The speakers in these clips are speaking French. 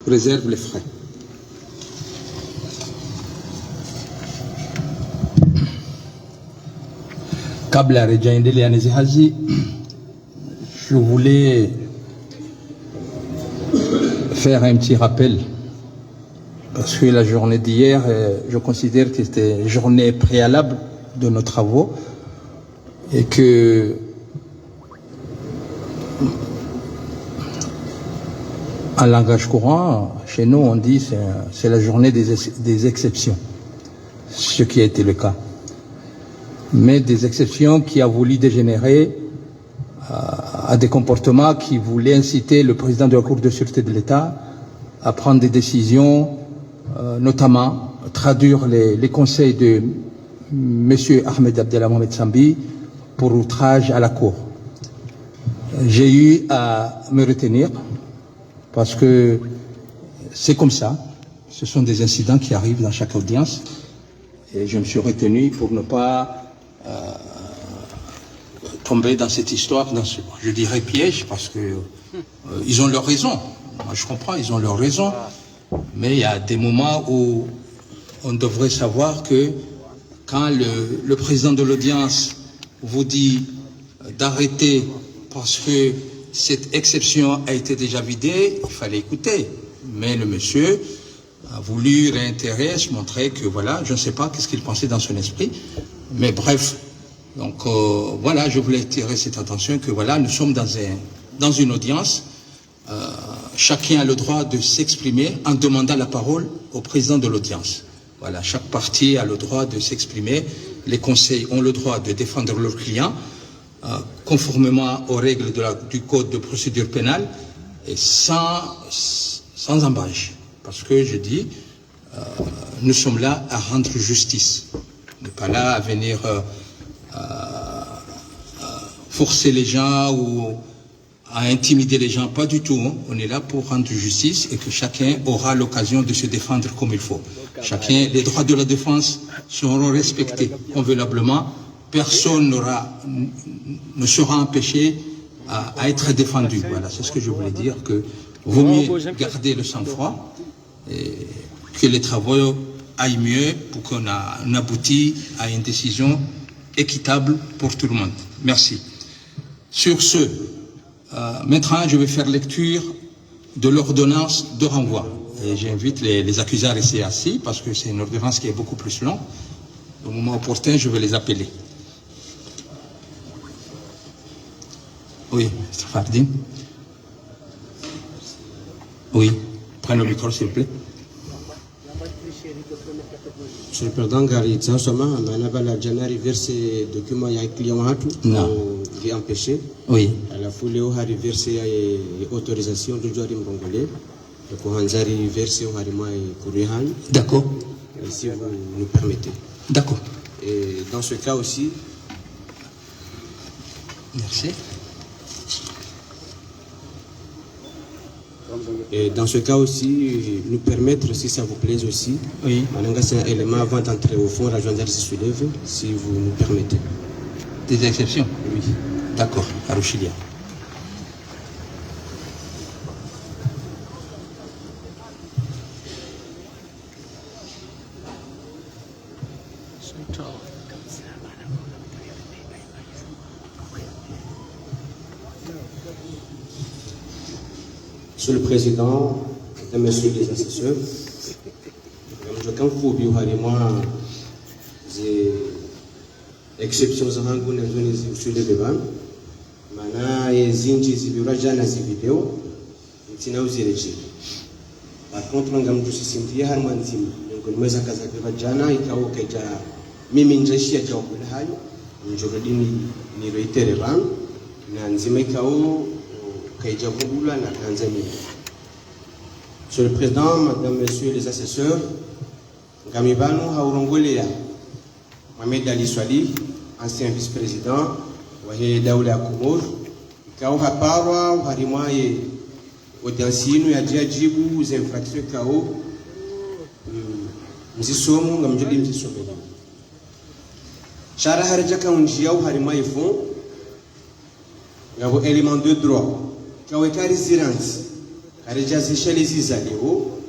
réserve les frais. Kabla rejaendelea na hazi, je voulais faire un petit rappel parce que la journée d'hier, je considère que c'était une journée préalable de nos travaux et que en langage courant, chez nous, on dit c'est la journée des exceptions, ce qui a été le cas. Mais des exceptions qui a voulu dégénérer à des comportements qui voulaient inciter le président de la Cour de sûreté de l'État à prendre des décisions, notamment traduire les conseils de M. Ahmed Abdellah Mohamed Sambi pour outrage à la Cour. J'ai eu à me retenir parce que c'est comme ça. Ce sont des incidents qui arrivent dans chaque audience. Et je me suis retenu pour ne pas tomber dans cette histoire, dans ce, je dirais piège, parce que ils ont leur raison. Moi, je comprends, ils ont leur raison. Mais il y a des moments où on devrait savoir que quand le président de l'audience vous dit d'arrêter parce que cette exception a été déjà vidée, il fallait écouter. Mais le monsieur a voulu réitérer, se montrer que voilà, je ne sais pas qu'est-ce qu'il pensait dans son esprit. Mais bref, donc voilà, je voulais attirer cette attention que voilà, nous sommes dans une audience. Chacun a le droit de s'exprimer en demandant la parole au président de l'audience. Voilà, chaque partie a le droit de s'exprimer. Les conseils ont le droit de défendre leurs clients conformément aux règles du Code de procédure pénale et sans embâche. Parce que je dis, nous sommes là à rendre justice. On n'est pas là à venir forcer les gens ou à intimider les gens, pas du tout. Hein. On est là pour rendre justice et que chacun aura l'occasion de se défendre comme il faut. Chacun, les droits de la défense seront respectés convenablement. Personne ne sera empêché à être défendu. Voilà, c'est ce que je voulais dire, que vaut mieux garder le sang-froid et que les travaux aillent mieux pour qu'on aboutit à une décision équitable pour tout le monde. Merci. Sur ce, maintenant, je vais faire lecture de l'ordonnance de renvoi. Et j'invite les accusés à rester assis parce que c'est une ordonnance qui est beaucoup plus longue. Au moment opportun, je vais les appeler. Oui, Mr. Fardin. Oui, prenez le micro, s'il vous plaît. Monsieur le Président, Gary Tsansoma, Manabala Janari verse document ya client hatu qui est empêché. Oui. À la foule au hari verse autorisation de jouer congolais. Le Kohanzari verse au hari mai Kurihan. D'accord. Si vous nous permettez. D'accord. Et dans ce cas aussi. Merci. Et dans ce cas aussi, nous permettre, si ça vous plaît aussi, oui. C'est un élément avant d'entrer au fond, la gendarmerie se soulève, si vous nous permettez. Des exceptions? Oui. D'accord, Arouchilia. Monsieur le Président, et Messieurs les assesseurs, je quand vous moi j'ai exceptions zangu na zoni zisule beba mana ezinji zibira jana zi video tina uzireje. Par contre ngamjusisimtia harmanzi ngomeza kaza beba jana ikao keja mimi njeshia jawabu hayo njorodi ni reitere ban na nzima ikao Monsieur le Président, Madame, Messieurs les assesseurs, Gamibano Haurongolea, Mohamed Ali Swali, ancien vice-président, Wahe Daoula Kumur, Kao Haparwa, Harimaye, Odiansino, Yadjiajibu, les infractions Kao, Mzisomo, Gamjoli Mzisomo. Chara Harjaka Unjiao, Harimaye Fond, Gavo élément de droit. Kaweka résidence, Karejazisha les Isalio,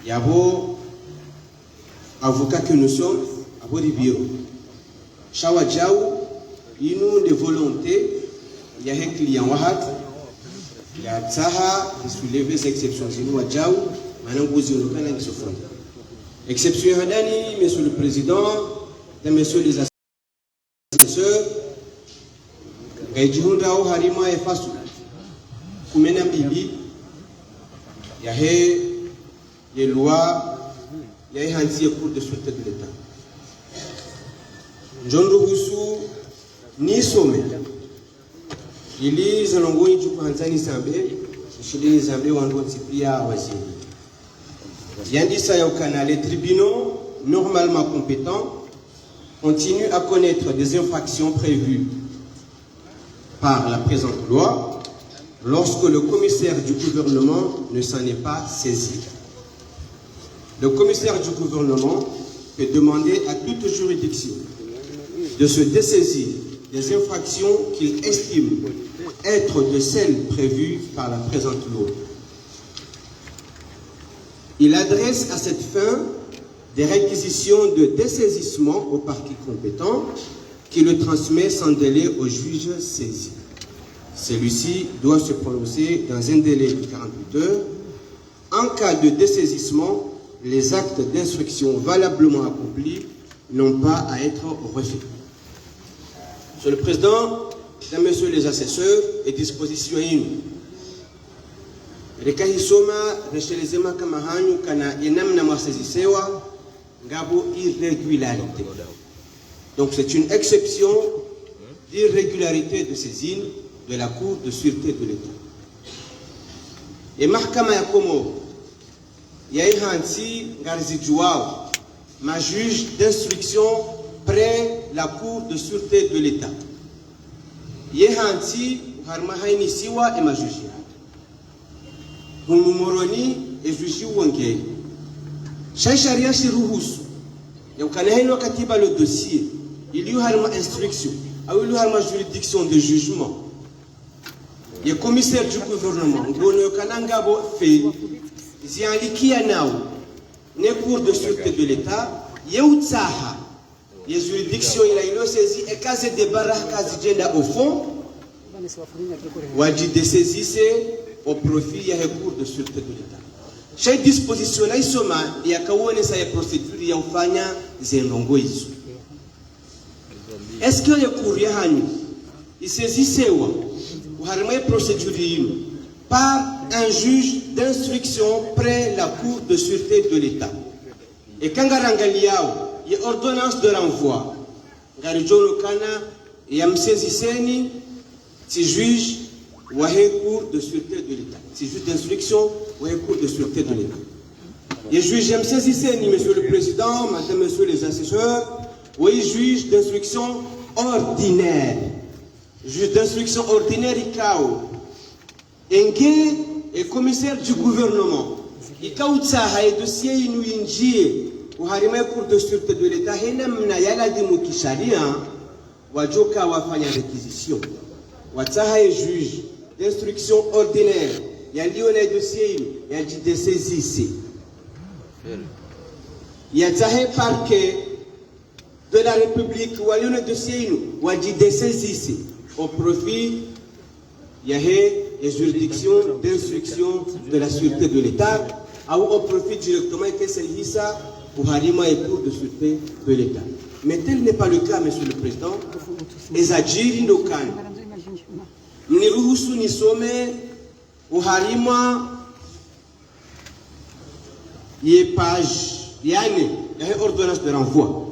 Yabo, avocat que nous sommes, à votre bureau. Chawadjaou, il nous de volonté, il y a un client Wahat, il y a Tsaha, qui soulève les exceptions. Il y a Wadjaou, maintenant vous avez le canal qui se font. Exception Hadani, monsieur le président, messieurs les assesseurs, Gaïdjihundao Harima et Fassou, Koumena Bibi, il y a des lois, il y a un cours de sûreté de l'État. John Rousseau, ni sommet. Il y a un longo du Panzani Zambé, chez les Zambé, on doit s'y plier à Wazini. Il y a dit ça au canal. Les tribunaux, normalement compétents, continuent à connaître des infractions prévues par la présente loi lorsque le commissaire du gouvernement ne s'en est pas saisi. Le commissaire du gouvernement peut demander à toute juridiction de se dessaisir des infractions qu'il estime être de celles prévues par la présente loi. Il adresse à cette fin des réquisitions de dessaisissement au parquet compétent qui le transmet sans délai au juge saisi. Celui-ci doit se prononcer dans un délai de 48 heures. En cas de dessaisissement, les actes d'instruction valablement accomplis n'ont pas à être refaits. Monsieur le Président, Mesdames, Messieurs les assesseurs et dispositions rekahisoma reshelezema kama hanyu kana yenamna mwasezisewa ngabo irrégularité. Donc c'est une exception d'irrégularité de saisine de la Cour de sûreté de l'État. Et mahakama ya Komoro yaihansi ngarizijuao ma juge d'instruction près la Cour de sûreté de l'État. Yehansi harmahaini siwa et ma juge. Humumoroni et juge wangei. Shaisharia shiruhusu. Ya ukanahino katiba le dossier. Il y a une instruction. Il y a une juridiction de jugement. Le commissaire du gouvernement, le Kanangabo fait, il y a une cour de sûreté de l'État, il y a une juridiction, il a saisi, et quand c'est des barrages au fond, il a dit saisir au profit, il y a une cour de sûreté de l'État. Chaque disposition, il y a une procédure, il y a une est-ce que le courrier il saisissait une procédure par un juge d'instruction près la Cour de sûreté de l'État? Et quand il y a une ordonnance de renvoi, il y a un saisisseni, c'est juge ou un cour de sûreté de l'État. C'est juge d'instruction ou un cour de sûreté de l'État. Et juge, j'aime saisisseni, Monsieur le Président, Madame, Messieurs les assesseurs. Oui, juge d'instruction ordinaire. Juge d'instruction ordinaire, ICAO. Engue est commissaire du gouvernement. ICAO tsaha et dossier inuinjie. Ou harima cour de sûreté de l'État. Henamna yala di mukisharia. Wajoka wafanya réquisition. Watsaha est juge d'instruction ordinaire. Yali on a dossier yali de saisissé. Yatsahe parquet de la République, ou à l'une de dossier, ou à dit dessaisir au profit, il y a les juridictions d'instruction de la sûreté de l'État, ou au profit directement que c'est ça, pour Harima et cour de sûreté de l'État. Mais tel n'est pas le cas, Monsieur le Président. Les Adjiri Nokan, ni Ruhusu ni Some, ou Harima, il y a page, il y a une ordonnance de renvoi.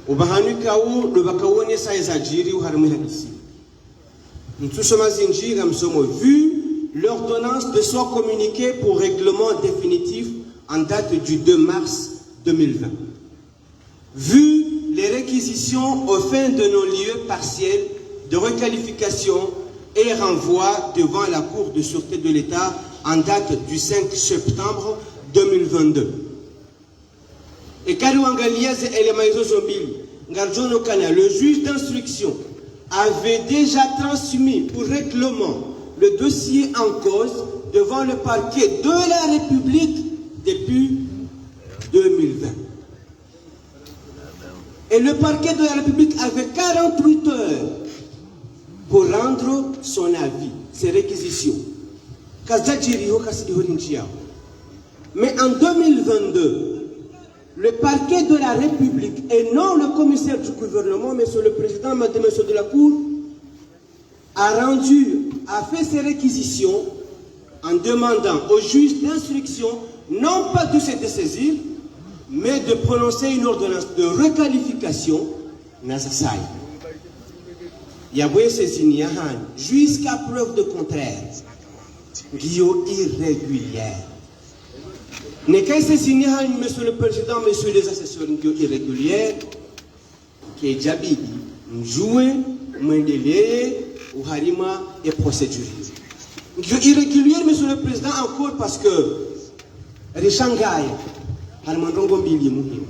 Au Bahanukaou, le Bakaouane Saïzadjiri ou Harmihadisi. Nous tous sommes vu l'ordonnance de soit communiquée pour règlement définitif en date du 2 mars 2020. Vu les réquisitions aux fins de non-lieu partiels de requalification et renvoi devant la Cour de sûreté de l'État en date du 5 septembre 2022. Et le juge d'instruction avait déjà transmis pour règlement le dossier en cause devant le parquet de la République depuis 2020. Et le parquet de la République avait 48 heures pour rendre son avis, ses réquisitions. Mais en 2022, le parquet de la République, et non le commissaire du gouvernement, monsieur le président, madame, monsieur de la Cour, a fait ses réquisitions en demandant au juge d'instruction non pas de se dessaisir, mais de prononcer une ordonnance de requalification nécessaire. Yahweh saisini jusqu'à preuve de contraire. Guillaume irrégulière. N'est qu'à saisini, monsieur le président, monsieur les assesseurs irrégulières, qui est Djabi, joué, Mendele, ou Harima et procédure. Irrégulière, monsieur le président, encore parce que Rishangaï, Harmandongo Mbili Mouhim.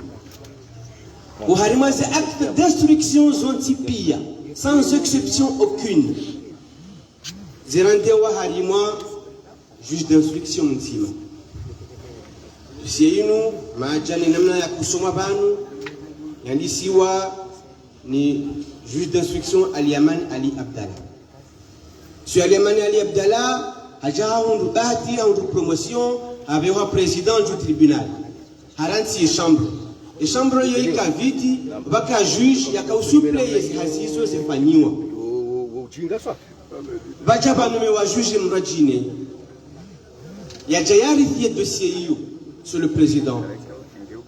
Ou Harima, c'est acte d'instruction zontipia, sans exception aucune. Zerandewa Harima, juge d'instruction Moutima. Sienu, Mahajani Namna Yakusoma Banu, Yandisiwa, ni juge d'instruction Aliaman Ali Abdallah. Sur Aliaman Ali Abdallah, Aja on bâti en promotion avec un président du tribunal. Haranti chambre. Et chambre yoy ka viti, baka juge ya ka usuple yesi hasiso se fanyiwa. Baja banume wa juge mrajine. Ya jayari fiye dossier yo sur le président.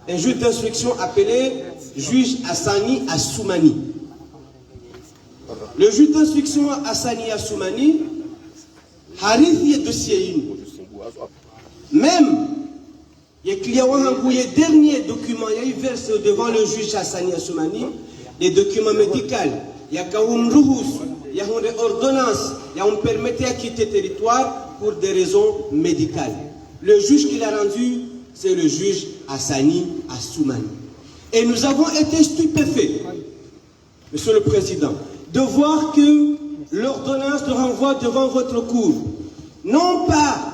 Un juge d'instruction appelé juge Hassani Assoumani. Le juge d'instruction Hassani Assoumani a rifié dossier. Même les derniers documents, il y a eu versé devant le juge Hassani Assoumani des documents médicaux. Il y a une ordonnance, il y a une permettait à quitter le territoire pour des raisons médicales. Le juge qui l'a rendu, c'est le juge Hassani Assoumani. Et nous avons été stupéfaits, monsieur le président, de voir que l'ordonnance de renvoi devant votre cour, non pas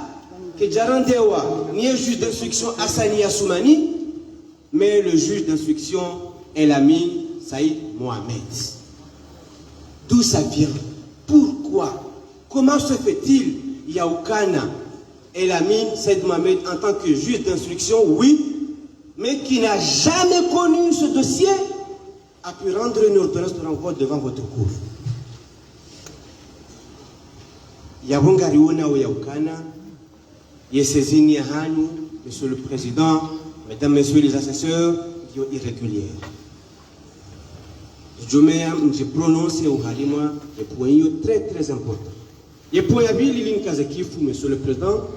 que Djarandewa ni le juge d'instruction Hassani Assoumani, mais le juge d'instruction Elamine Saïd Mohamed. D'où ça vient? Pourquoi? Comment se fait-il Yaoukana Elamine Saïd Mohamed en tant que juge d'instruction, oui, mais qui n'a jamais connu ce dossier, a pu rendre une ordonnance de renvoi devant votre cour. Yabongariona ou Yaoukana, Yesezini Yahani, monsieur le président, mesdames, messieurs les assesseurs, irrégulières. Je prononce au Halima des points très très importants. Les points habilités, monsieur le président,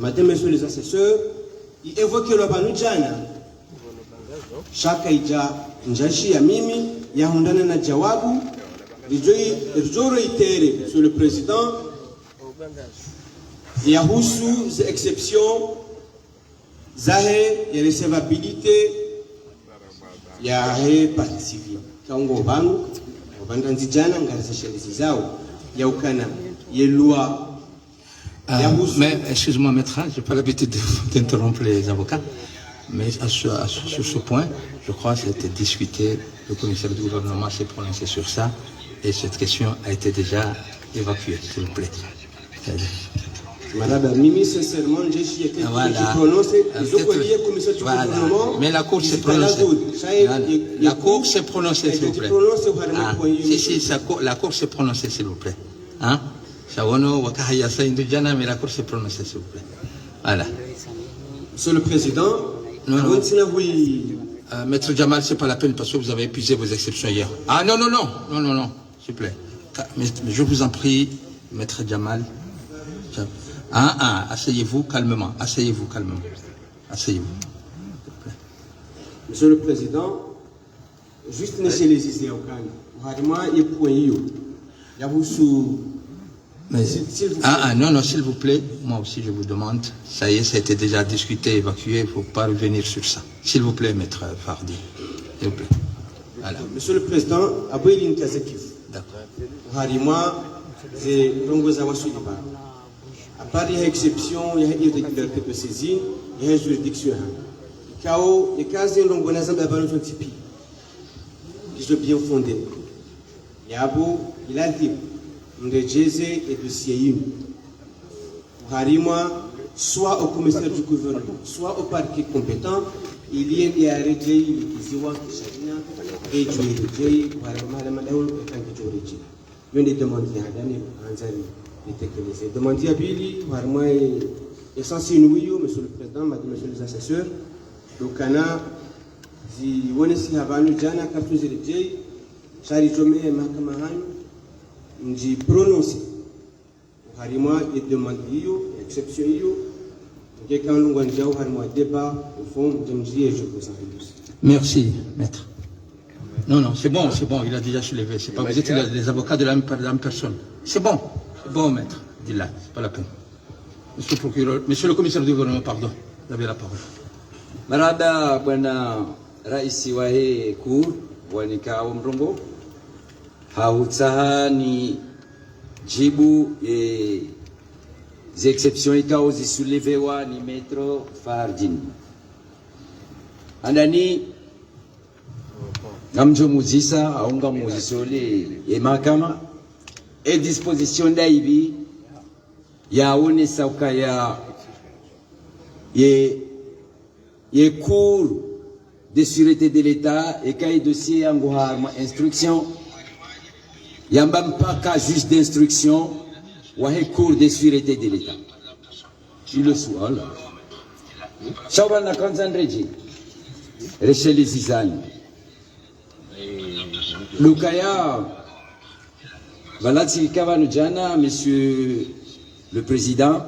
mesdames, messieurs les assesseurs, il évoque le Banujana. Chaque Aïdja, Njashi Yamimi, Yahundana na Jawabu, Rijoro Itere, monsieur le président, Yahusu, les exceptions, Zahe, et recevabilité, Yahe, partie civile. Kaungo Banu, Bandanzijana, Ngarisha Yaoukana, Yelua. Mais, excuse-moi, maître, je n'ai pas l'habitude d'interrompre les avocats, mais sur ce point, je crois que c'était discuté, le commissaire du gouvernement s'est prononcé sur ça, et cette question a été déjà évacuée, s'il vous plaît. Madame Mimi, sincèrement, j'ai été prononcé, voilà. Mais la Cour s'est prononcée. La Cour s'est prononcée, s'il vous plaît. La Cour s'est prononcée, s'il vous plaît. Hein? Mais la Cour s'est prononcée, s'il vous plaît. Voilà. Monsieur le Président, Maître Jamal, ce n'est pas la peine parce que vous avez épuisé vos exceptions hier. Ah non, s'il vous plaît. Mais je vous en prie, Maître Jamal. Asseyez-vous calmement. Asseyez-vous. Monsieur le Président, juste chez les Isés au Ghana, il y a non, s'il vous plaît, moi aussi je vous demande, ça y est, ça a été déjà discuté, évacué, il ne faut pas revenir sur ça. S'il vous plaît, Maître Fardi, s'il vous plaît. Voilà. Monsieur le Président, Abouéline Kazekif. D'accord. Harima, c'est Rongozawa Soudiba. À part les exceptions, il y a une irrégularité de saisine, il y a une juridiction. Les cas de l'ongonazam de la valeur de Tipi, qui sont bien fondés. Il y a beau, il a dit, on a et de CIU. Harima, soit au commissaire du gouvernement, soit au parquet compétent, il y a arrêté, il y a et Joy, il y a des demandes les demandes à Billy, vraiment essentiel, monsieur le président, madame, monsieur les assesseurs, le Cana, si on est si avant le Jana, Captain Zéléjé, Charlie Jomé et Makamahan, on dit prononcer. Harima et demande exception, et quand nous avons un débat, au fond, je me dis et je vous en remercie. Merci, maître. Non, c'est bon, il a déjà soulevé. C'est pas vous êtes les avocats de la même personne. C'est bon, maître. Dis-là, c'est pas la peine. Monsieur le procureur, monsieur le commissaire du gouvernement, pardon, vous avez la parole. Marada bwana raisi wa hii kuu wanikao mrongo hautsahani jibu zi exception ikao zisulevewa ni Metro Fahardin andani ngamjo muzisa aunga muzisole ye mahakama et disposition d'aibi yaone sauka ya ye cours de sûreté de l'État et cahier dossier yangu harma instruction yamba mpaka juge d'instruction wa he cours de sûreté de l'État ile swala shawa na kanzandreji resheli zizani lukaya valati kavanu jana monsieur le président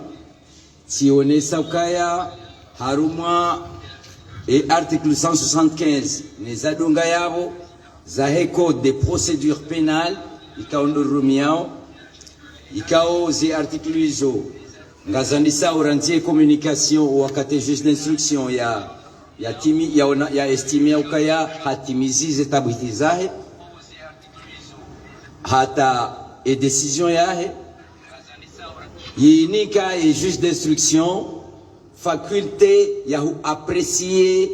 si on est saukaya haruma et article 175 les adonga yabo za he code de procédure pénale ikao ndurumiao ikao zi article hizo ngazandisa orantie communication wakati juge d'instruction ya estimia ukaya hatimizi zetabwiti zahe hata et décision yahe yinika et juge d'instruction faculté ya apprécier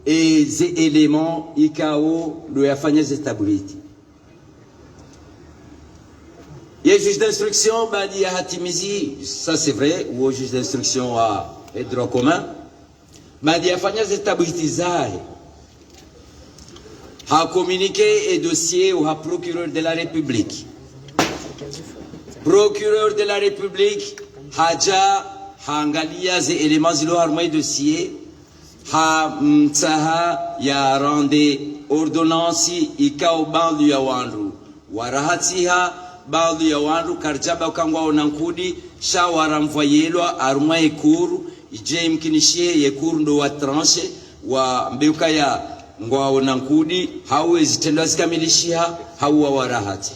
les éléments ikao lo yafanya zetabwiti ye juge d'instruction badi ya hatimizi ça c'est vrai ou juge d'instruction a droit commun badi yafanya zetabwiti zahe ha communiqué et dossier au procureur de la République. Procureur de la République haja haangalia ze éléments zilo harmai dossier ha mtaha ya rende ordonnance ikao bandu ya wandu warahatiha bandu ya wandu karjaba kangwa onankudi shawara mvoyelwa armwa ekuru ije mkinishie yekuru ndo wa tranche wa mbeuka ya ngwa onankudi hawezi tendo zikamilishia hawa warahati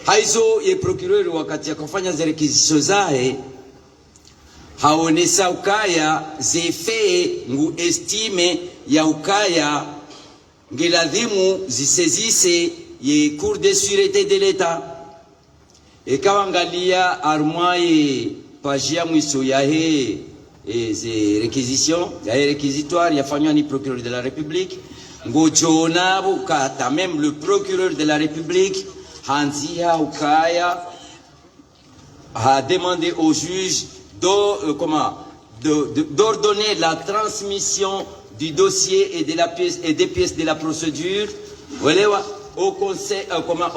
haizo ye procureur wakati ya kufanya za requisition zae haonesa ukaya zefe ngu estime ya ukaya ngeladhimu zisezise ye cour de sûreté de l'État ekawangalia armoye pajia mwiso ya he ze réquisitions ya réquisitoire yafanywa ni procureur de la République ngochona bukata même le procureur de la République hanzia ukaya a demandé au juge d'ordonner la transmission du dossier et des pièces de la procédure au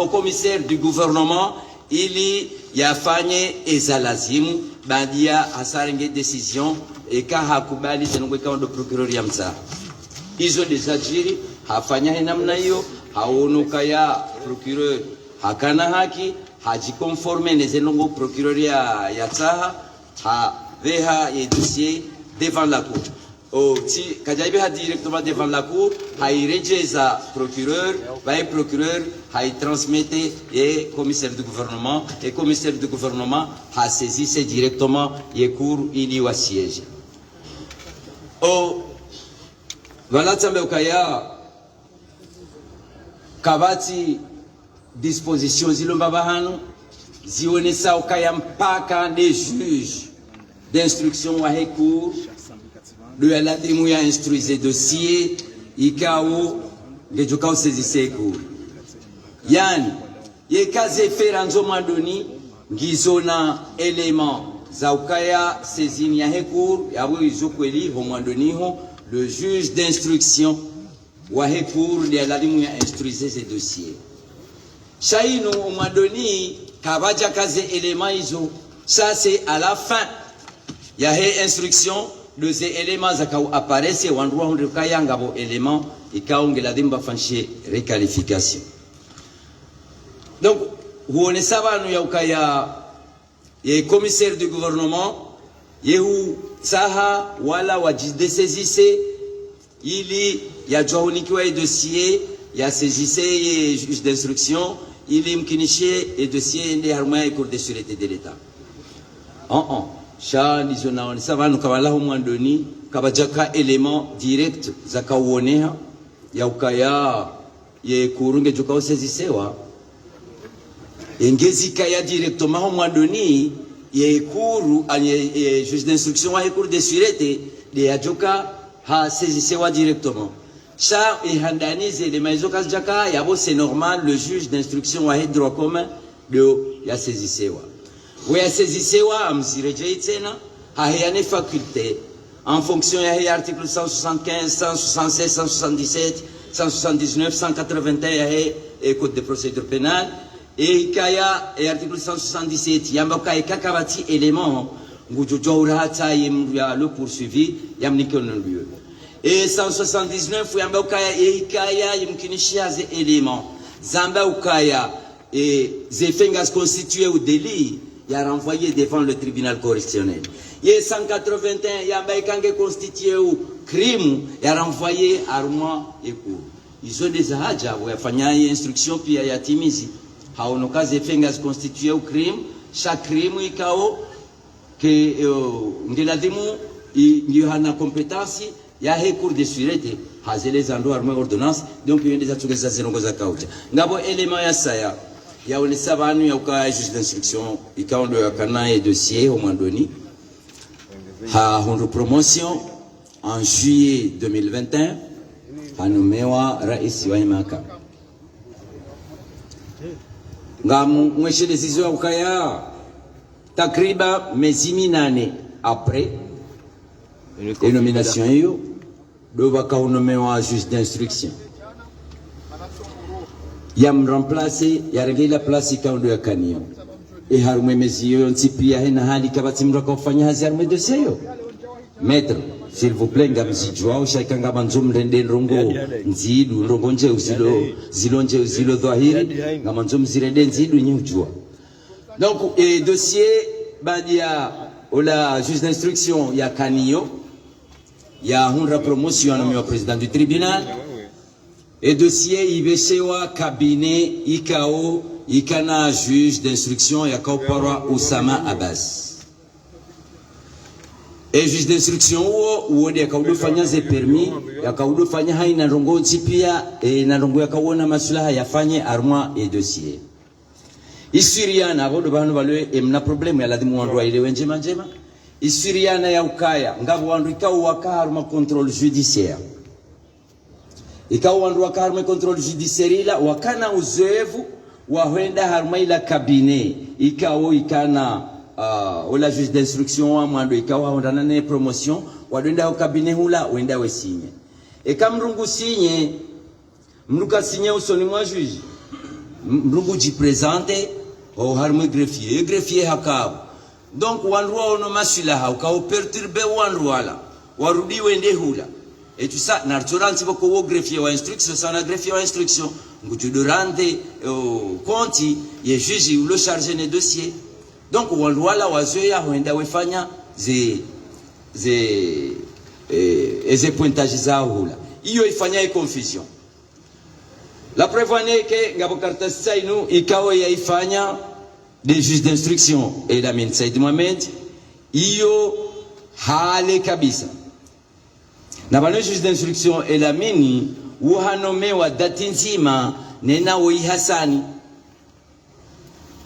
commissaire du gouvernement ili yafanye ezalazimu bandia asarenge décision eka hakubali zenongwe kaondo procureur ya msa hizo desajiri hafanya namna hiyo haonuka ya procureur hakana haki hajikonforme nezenongo procureur ya tsaha ha veha et dossier devant la cour si kajaibe ha directement devant la cour hairejeza procureur va procureur ha transmettre et commissaire du gouvernement et commissaire du gouvernement ha saisi directement et cour ili wa siège voilà tambe ukaya kabati disposition zilomba bahano zionesa ukaya mpaka des juges d'instruction wa recours de la dimu ya instruise dossier ikao ngejukao sezise cour yani ye kaze feranzo mandoni ngizona element za ukaya saisine ya recours yabo izokweli ho mandoni ho le juge d'instruction wa recours de la dimu ya instruise ce dossier shaino mandoni kabaja kaze éléments iso ça c'est à la fin ya he instruction de ces éléments zakao apparaissent wandua hunde kaya ngabo éléments ikaongela dimba fanche requalification donc huone sabanu ya ukaya ye commissaire du gouvernement yehu saha wala wajide saisisse ili ya jounikiwa e dossier ya saisisse ye juge d'instruction ili mkinishe e dossier ende harmonia cour de sûreté de l'état sha nizona on savanu kabala humwandoni kabajaka element direct zakauoneha ya ukaya ye kurunge jukao sezisewa engezi kaya directement humwandoni ye kuru ye juge d'instruction wa cour de sûreté de yajoka ha sezisewa directement sha e handanize les mazoka jaka yabo c'est normal le juge d'instruction wa droit commun de ya sezisewa ouais saisisewa amzirejei tena hayane faculté en fonction ya article 175 176 177 179 181 ya code de procédure pénale et kaya article 177 yamba kaya kakabati élément ngujojoura hata ya le poursuivi yamnikon lieu et 179 yamba kaya yimkinishia ze élément zamba ukaya et zefengas constitué au délit il a renvoyé devant le tribunal correctionnel. Il y a 181, il y a un constitué au crime, il a renvoyé à Rouen et cour. Ils ont des ahadja, où il y a une instruction, puis il y a Timizi. À un cas, il a constitué au crime, chaque crime, il y a il y a une compétence, il y a un cours de sûreté, il y a les endroits armés ordonnances, donc il y a des atouts de il y a un élément à ça. Il y a une savane, il y a un juge d'instruction, il y a un dossier au Mandoni. À une promotion en juillet 2021, à Nouméwa Raïs Waimaka. Mwenche décision au Kaya, Takriba, Meziminane, après, et nomination, de Vakao Nouméwa juge d'instruction. Yam remplacé ya rege la place ikaondo ya kanio e harume mezio ntipia hena hali kabati mrako kufanya hazi harume doseyo maître s'il vous plaît ngamzijwa ushaikanga manzum rende rongo nzidu rongo nje uzilo dhahiri ngamanzum zirende nzidu nyujwa donc et dossier badia ola juge d'instruction ya kanio ya hunra promotion nommé au président du tribunal. Et dossier ibeshewa cabinet ikao ikana juge d'instruction yakao parwa Oussama Abbas. Et juge d'instruction ou yakaudo fanya ze permis yakaudo fanya haina rongo ntipia e na rongo yakawona masulaha yafanye armoire et dossier. Isiriana abodo banu balwe emna problème ya ladimu wandu ile wenjema njema. Isiriana ya ukaya ngabo wandu ikao wakarma contrôle judiciaire. Ikawa wandu wakarme control judiciaire wakana uzoevu wahenda harma ila cabinet ikawa ikana ola juge d'instruction wa mwando ikawa ondana ne promotion wadenda au cabinet hula wenda wesinye ekamrungu sinye mruka sinye usoni mwa juge mrungu ji présenter au harma greffier hakabo donc wandu ono masula hauka perturber wandu wala warudi wende hula. Et tout ça, naturellement, beaucoup de greffiers ou instruction, ça on a greffier ou instruction. Donc tu dois rendre au compte, il est juge ou le chargé des dossiers. Donc on doit là, on doit faire des pointages à oula. Il y a une confusion. La preuve est que ngabo karta sainu ikawa ya ifanya des juges d'instruction et la mine Said Mohamed iyo hale kabisa. Na bano juge d'instruction et la mini uhanomewa dati nzima nena woi Hasani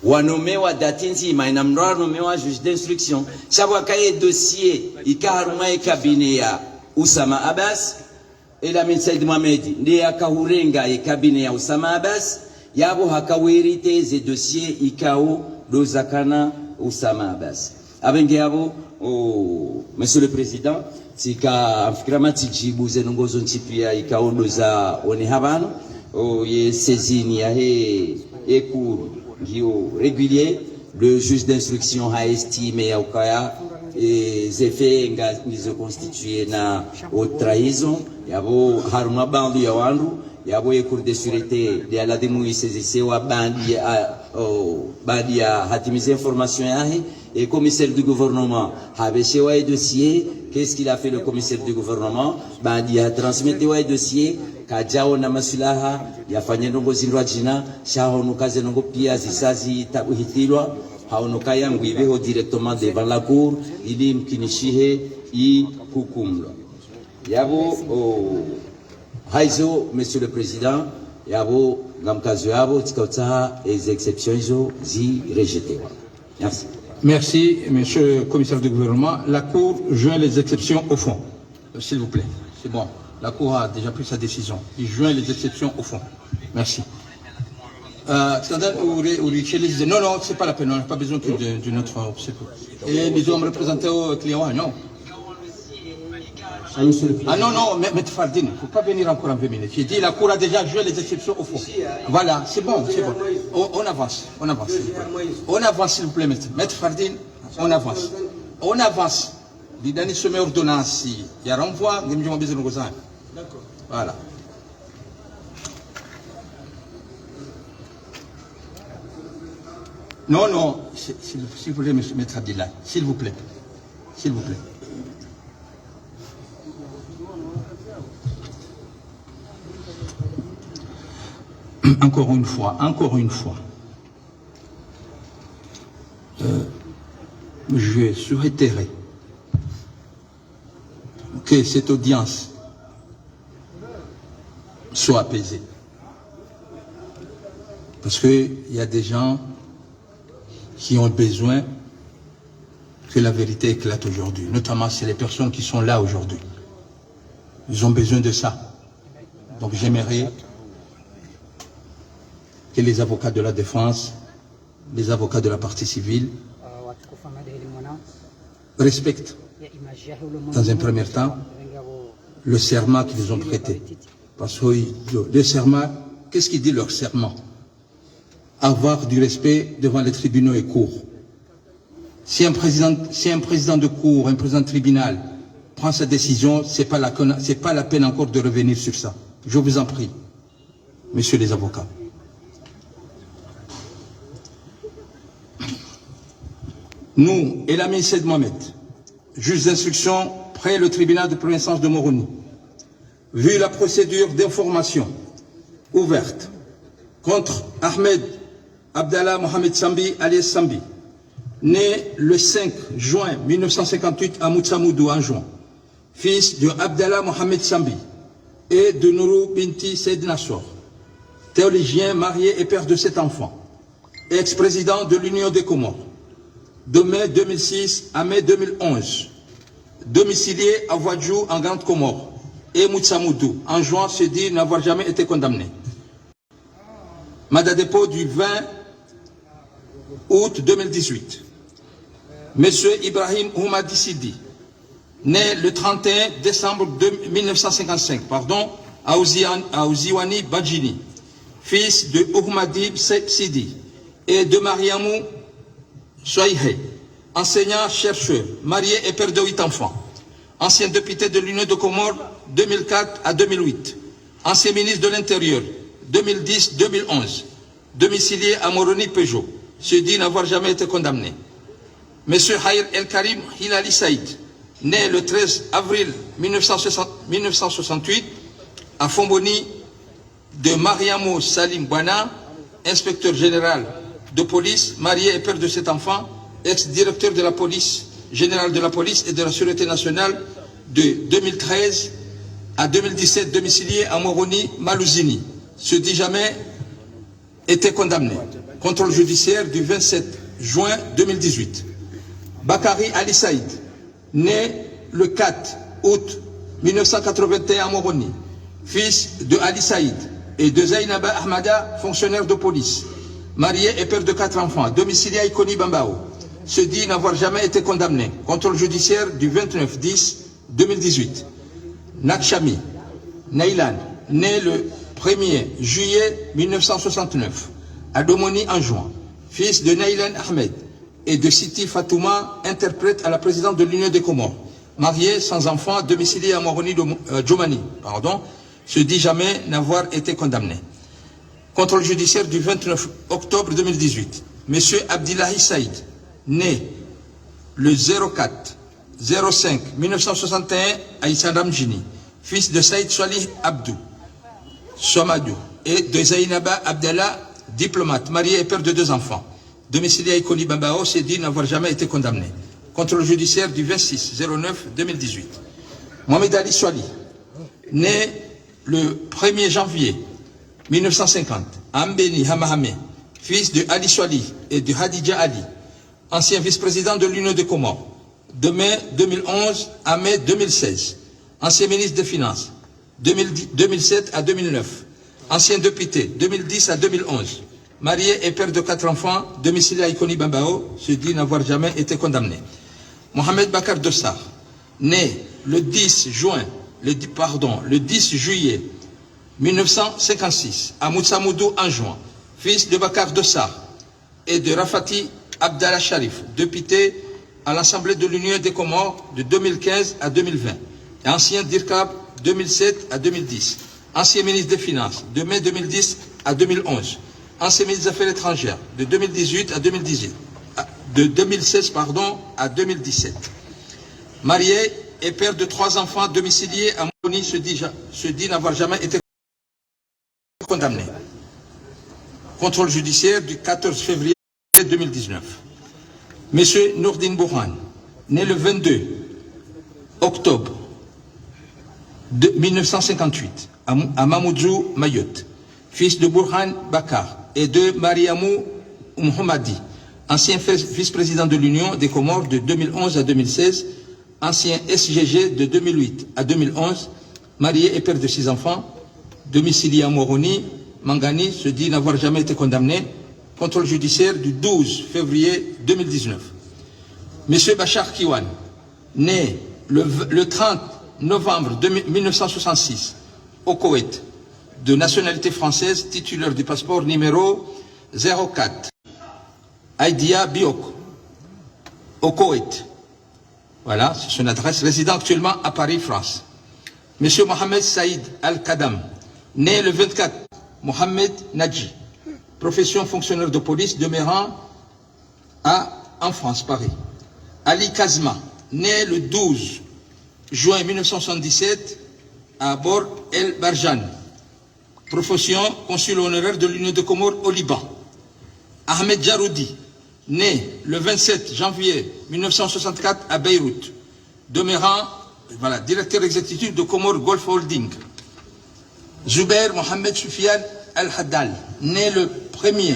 wanomewa dati nzima inamndoa wanomewa juge d'instruction shabwa kaye dossier ikaharuma ikabine ya Usama Abbas Elamin Said Mohamed ndiye akahurenga ikabine ya Usama Abbas yabo hakawirite ze dossier ikao dozakana Usama Abbas abenge yabo monsieur le président tika afikirama tijibu ze nongozo ntipia ikao doza one habano ye saisine ya he cours régulier, le juge d'instruction a estimé les effets qui constitués na haute trahison. Yabo haruma bandu ya wandu, yabo ye cour de sûreté de la demouille saisissé wa bandi ya hatimiser information yahe et commissaire du gouvernement avait chez wa dossier. Qu'est-ce qu'il a fait le commissaire du gouvernement? Bandi a transmis wa dossier. Kajao na masulaha yafanye ndongo zindwa jina shaho kaze ndongo pia zisazi tabuhitilwa haonoka yangu ibeho directement devant la cour ili mkinishihe i hukumlo yabo haizo monsieur le président yabo ngamkazo yabo tikauta les exceptions zo zi rejetewa. Merci. Merci monsieur le commissaire du gouvernement. La cour joint les exceptions au fond, s'il vous plaît. C'est bon. La Cour a déjà pris sa décision. Il joint les exceptions au fond. Merci. Non, c'est pas la peine. On n'a pas besoin d'une autre. Et nous sommes représentés au client, non? Ah non, mais Fardine, il ne faut pas venir encore en 20 minutes. J'ai dit la Cour a déjà joué les exceptions au fond. Voilà, c'est bon, c'est bon. On avance. On avance, s'il vous plaît, Maître Fardine. On avance. On avance. Les derniers sommets ordonnances, il y a renvoi, nous avons besoin de nous. D'accord. Voilà. Non, s'il vous plaît, monsieur Maître Abdillah, s'il vous plaît. S'il vous plaît. Encore une fois. Je souhaiterais que cette audience soit apaisée. Parce qu'il y a des gens qui ont besoin que la vérité éclate aujourd'hui. Notamment, c'est les personnes qui sont là aujourd'hui. Ils ont besoin de ça. Donc j'aimerais que les avocats de la défense, les avocats de la partie civile respectent, dans un premier temps, le serment qu'ils ont prêté. Parce que le serment, qu'est-ce qu'il dit leur serment? Avoir du respect devant les tribunaux et cours. Si un président de cour, un président de tribunal prend sa décision, c'est pas la peine encore de revenir sur ça. Je vous en prie, messieurs les avocats. Nous, Elamin Said Mohamed, juge d'instruction près le tribunal de première instance de Moroni, vu la procédure d'information ouverte contre Ahmed Abdallah Mohamed Sambi alias Sambi, né le 5 juin 1958 à Moutsamoudou en juin, fils de Abdallah Mohamed Sambi et de Nourou Binti Said Nassor, théologien, marié et père de 7 enfants, ex-président de l'Union des Comores, de mai 2006 à mai 2011, domicilié à Ouadjou en Grande Comore et Moutsamoudou, en juin se dit n'avoir jamais été condamné. Mandat de dépôt du 20 août 2018. Monsieur Ibrahim Oumadi Sidi, né le 31 décembre 1955, à Ouziwani Badjini, fils de Oumadi Sidi et de Mariamou Soaïhe, enseignant-chercheur, marié et père de 8 enfants, ancien député de l'Union de Comores 2004 à 2008, ancien ministre de l'Intérieur 2010-2011, domicilié à Moroni Peugeot, se dit n'avoir jamais été condamné. Monsieur Hayr El Karim Hilali Saïd, né le 13 avril 1968 à Fomboni de Mariamou Salim Bouana, inspecteur général de police, marié et père de 7 enfants, ex-directeur de la police, général de la police et de la Sûreté nationale de 2013 à 2017, domicilié à Moroni Malouzini, se dit jamais été condamné. Contrôle judiciaire du 27 juin 2018. Bakari Ali Saïd, né le 4 août 1981 à Moroni, fils de Ali Saïd et de Zainaba Ahmada, fonctionnaire de police, marié et père de 4 enfants, domicilié à Ikoni Bambao, se dit n'avoir jamais été condamné. Contrôle judiciaire du 29-10-2018. Nakshami Naïlan, né le 1er juillet 1969, à Domoni en juin, fils de Naïlan Ahmed et de Siti Fatouma, interprète à la présidente de l'Union des Comores, marié sans enfant, domicilié à Moroni Djomani, se dit jamais n'avoir été condamné. Contrôle judiciaire du 29 octobre 2018. Monsieur Abdillahi Saïd, né le 04-05-1961 à Issaramjini, fils de Saïd Salih Abdou Somadou et de Zainaba Abdallah, diplomate, marié et père de 2 enfants, domicilié à Ikoni Bambao, s'est dit n'avoir jamais été condamné. Contrôle judiciaire du 26-09-2018. Mohamed Ali Swali, né le 1er janvier 1950, à Mbeni Hamahame, fils de Ali Swali et de Hadija Ali, ancien vice-président de l'Union des Comores, de mai 2011 à mai 2016, ancien ministre des Finances, 2007 à 2009, ancien député, 2010 à 2011, marié et père de 4 enfants, domicilié à Ikoni Bambao, se dit n'avoir jamais été condamné. Mohamed Bakar Dossar, né le 10 juillet 1956 à Moutsamoudou en juin, fils de Bakar Dossar et de Rafati Abdallah Sharif, député à l'Assemblée de l'Union des Comores de 2015 à 2020, et ancien DIRCAB 2007 à 2010, ancien ministre des Finances de mai 2010 à 2011, ancien ministre des Affaires étrangères de 2018 à 2016 à 2017. Marié et père de 3 enfants domiciliés à Moroni, se dit n'avoir jamais été condamné. Contrôle judiciaire du 14 février 2019. Monsieur Nourdine Bourhan, né le 22 octobre 1958 à Mamoudzou, Mayotte, fils de Bourhan Bakar et de Mariamou Mohamadi, ancien vice-président de l'Union des Comores de 2011 à 2016, ancien SGG de 2008 à 2011, marié et père de 6 enfants, domicilié à Moroni, Mangani, se dit n'avoir jamais été condamné. Contrôle judiciaire du 12 février 2019. Monsieur Bachar Kiwan, né le 30 novembre 1966 au Koweït, de nationalité française, titulaire du passeport numéro 04, Aïdia Biok, au Koweït. Voilà, c'est son adresse, résident actuellement à Paris, France. Monsieur Mohamed Saïd Al-Kadam, né le 24, Mohamed Nadji, profession fonctionnaire de police, demeurant en France, Paris. Ali Kazma, né le 12 juin 1977 à Bor El Barjan, profession consul honoraire de l'Union des Comores au Liban. Ahmed Jaroudi, né le 27 janvier 1964 à Beyrouth, demeurant directeur exécutif de Comores Golf Holding. Zubair Mohamed Soufiane Al-Haddal, né le 1er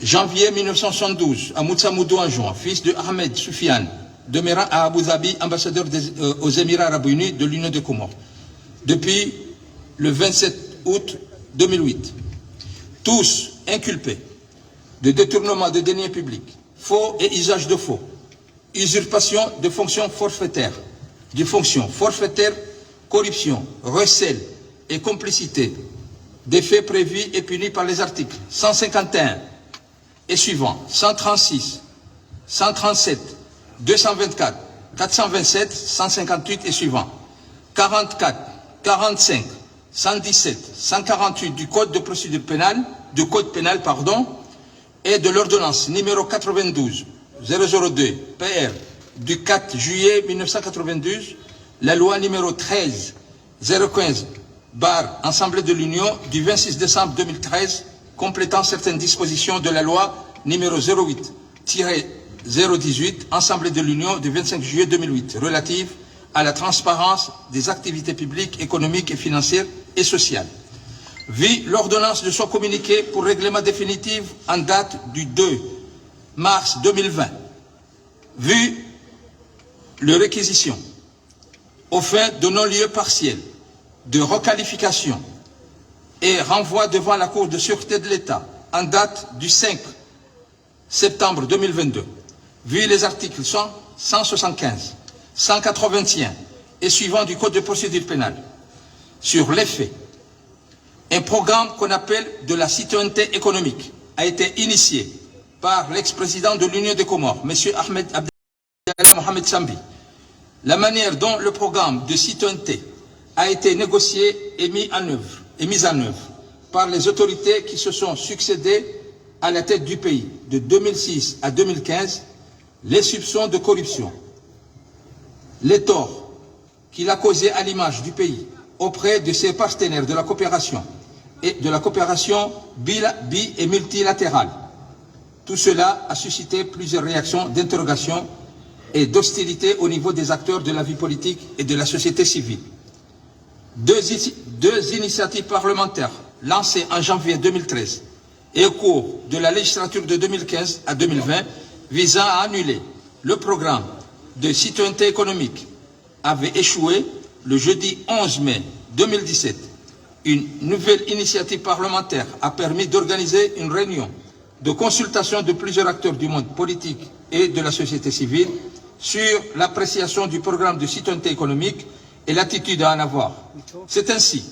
janvier 1972 à Moutsamoudou en juin, fils de Ahmed Soufiane, demeurant à Abu Dhabi, ambassadeur aux Émirats Arabes Unis de l'Union des Comores, depuis le 27 août 2008. Tous inculpés de détournement de deniers publics, faux et usage de faux, usurpation de fonctions forfaitaires, corruption, recel et complicité, des faits prévus et punis par les articles 151 et suivants, 136, 137, 224, 427, 158 et suivants, 44, 45, 117, 148 du Code de procédure pénale, et de l'ordonnance numéro 92 002 PR du 4 juillet 1992, la loi numéro 13 015 Assemblée de l'Union du 26 décembre 2013, complétant certaines dispositions de la loi numéro 08-018 Assemblée de l'Union du 25 juillet 2008, relative à la transparence des activités publiques, économiques et financières et sociales. Vu l'ordonnance de son communiqué pour règlement définitif en date du 2 mars 2020. Vu les réquisitions aux fins de non-lieu partiel, de requalification et renvoi devant la Cour de sûreté de l'État en date du 5 septembre 2022, vu les articles 175, 181 et suivants du Code de procédure pénale, sur les faits, un programme qu'on appelle de la citoyenneté économique a été initié par l'ex-président de l'Union des Comores, M. Ahmed Abdallah Mohamed Sambi. La manière dont le programme de citoyenneté a été négocié et mis en œuvre par les autorités qui se sont succédées à la tête du pays de 2006 à 2015, les soupçons de corruption, les torts qu'il a causés à l'image du pays auprès de ses partenaires de la coopération et de la coopération bi- et multilatérale. Tout cela a suscité plusieurs réactions d'interrogation et d'hostilité au niveau des acteurs de la vie politique et de la société civile. Deux initiatives parlementaires lancées en janvier 2013 et au cours de la législature de 2015 à 2020 visant à annuler le programme de citoyenneté économique avaient échoué le jeudi 11 mai 2017. Une nouvelle initiative parlementaire a permis d'organiser une réunion de consultation de plusieurs acteurs du monde politique et de la société civile sur l'appréciation du programme de citoyenneté économique et l'attitude à en avoir. C'est ainsi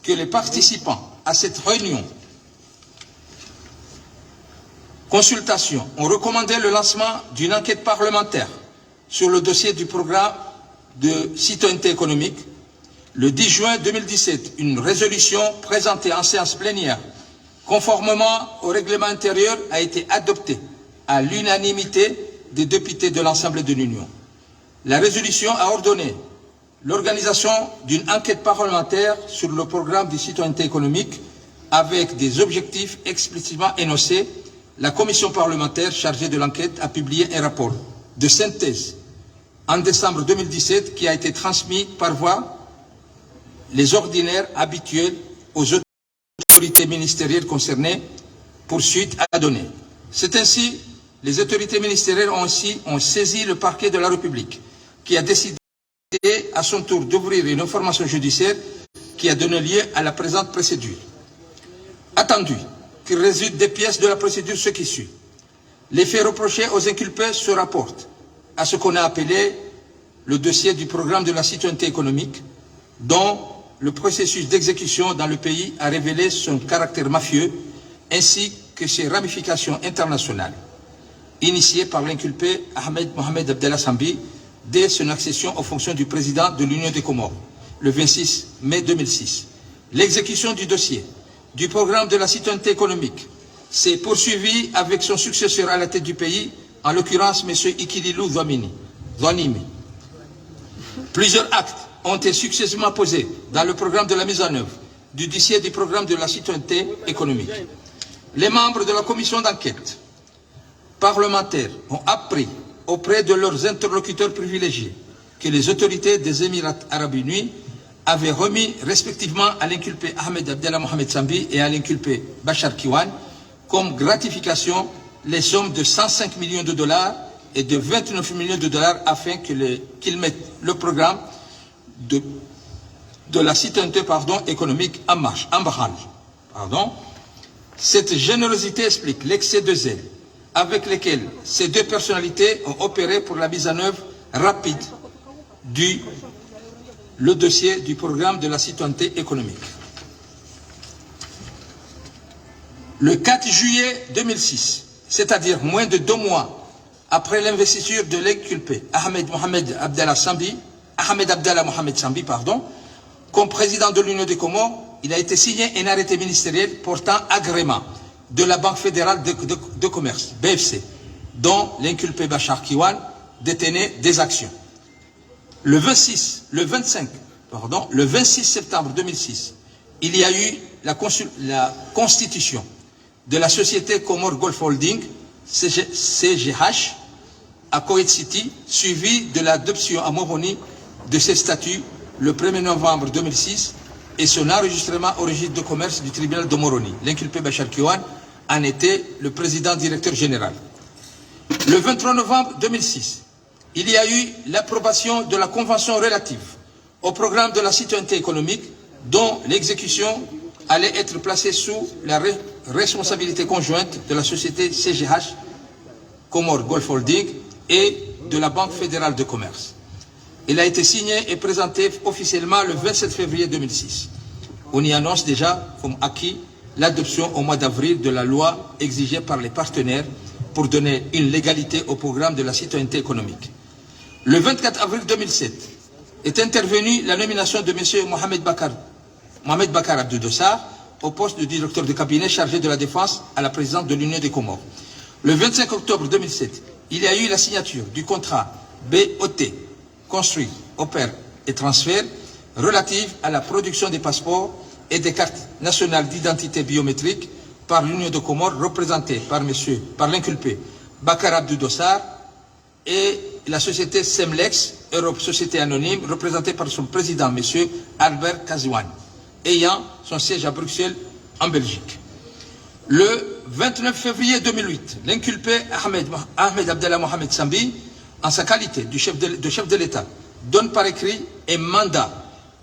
que les participants à cette réunion consultation ont recommandé le lancement d'une enquête parlementaire sur le dossier du programme de citoyenneté économique. Le 10 juin 2017, une résolution présentée en séance plénière conformément au règlement intérieur a été adoptée à l'unanimité des députés de l'Assemblée de l'Union. La résolution a ordonné l'organisation d'une enquête parlementaire sur le programme de citoyenneté économique avec des objectifs explicitement énoncés. La commission parlementaire chargée de l'enquête a publié un rapport de synthèse en décembre 2017 qui a été transmis par voie les ordinaires habituels aux autorités ministérielles concernées pour suite à donner. C'est ainsi, les autorités ministérielles ont saisi le parquet de la République qui a décidé à son tour d'ouvrir une information judiciaire qui a donné lieu à la présente procédure. Attendu qu'il résulte des pièces de la procédure ce qui suit. Les faits reprochés aux inculpés se rapportent à ce qu'on a appelé le dossier du programme de la citoyenneté économique, dont le processus d'exécution dans le pays a révélé son caractère mafieux, ainsi que ses ramifications internationales, initiées par l'inculpé Ahmed Mohamed Abdallah Sambi dès son accession aux fonctions du président de l'Union des Comores, le 26 mai 2006. L'exécution du dossier du programme de la citoyenneté économique s'est poursuivie avec son successeur à la tête du pays, en l'occurrence M. Ikililou Dwanimi. Plusieurs actes ont été successivement posés dans le programme de la mise en œuvre du dossier du programme de la citoyenneté économique. Les membres de la commission d'enquête parlementaire ont appris auprès de leurs interlocuteurs privilégiés que les autorités des Émirats arabes unis avaient remis respectivement à l'inculpé Ahmed Abdallah Mohamed Sambi et à l'inculpé Bachar Kiwan comme gratification les sommes de 105 millions de dollars et de 29 millions de dollars afin qu'ils mettent le programme de la citoyenneté économique en marche, en branle. Cette générosité explique l'excès de zèle avec lequel ces deux personnalités ont opéré pour la mise en œuvre rapide le dossier du programme de la citoyenneté économique. Le 4 juillet 2006, c'est-à-dire moins de 2 mois après l'investiture de l'inculpé Ahmed Abdallah Mohamed Sambi, comme président de l'Union des Comores, il a été signé un arrêté ministériel portant agrément de la Banque fédérale de commerce, BFC, dont l'inculpé Bachar Kiwan détenait des actions. Le 26 septembre 2006, il y a eu la constitution de la société Comore Golf Holding, CGH, à Kuwait City, suivie de l'adoption à Moroni de ses statuts le 1er novembre 2006 et son enregistrement au registre de commerce du tribunal de Moroni. L'inculpé Bachar Kiwan en était le président directeur général. Le 23 novembre 2006, il y a eu l'approbation de la convention relative au programme de la citoyenneté économique dont l'exécution allait être placée sous la responsabilité conjointe de la société CGH, Comore Golf Holding, et de la Banque fédérale de commerce. Il a été signé et présenté officiellement le 27 février 2006. On y annonce déjà comme acquis l'adoption au mois d'avril de la loi exigée par les partenaires pour donner une légalité au programme de la citoyenneté économique. Le 24 avril 2007 est intervenue la nomination de M. Mohamed Bakar Abdou Dossar au poste de directeur de cabinet chargé de la défense à la présidente de l'Union des Comores. Le 25 octobre 2007, il y a eu la signature du contrat BOT, construit, opère et transfert, relative à la production des passeports et des cartes nationales d'identité biométrique par l'Union des Comores, représentée par l'inculpé Bakar Abdou Dossar, et la société Semlex, Europe Société Anonyme, représentée par son président, M. Albert Kazouane, ayant son siège à Bruxelles, en Belgique. Le 29 février 2008, l'inculpé Ahmed Abdallah Mohamed Sambi, en sa qualité de chef de l'État, donne par écrit un mandat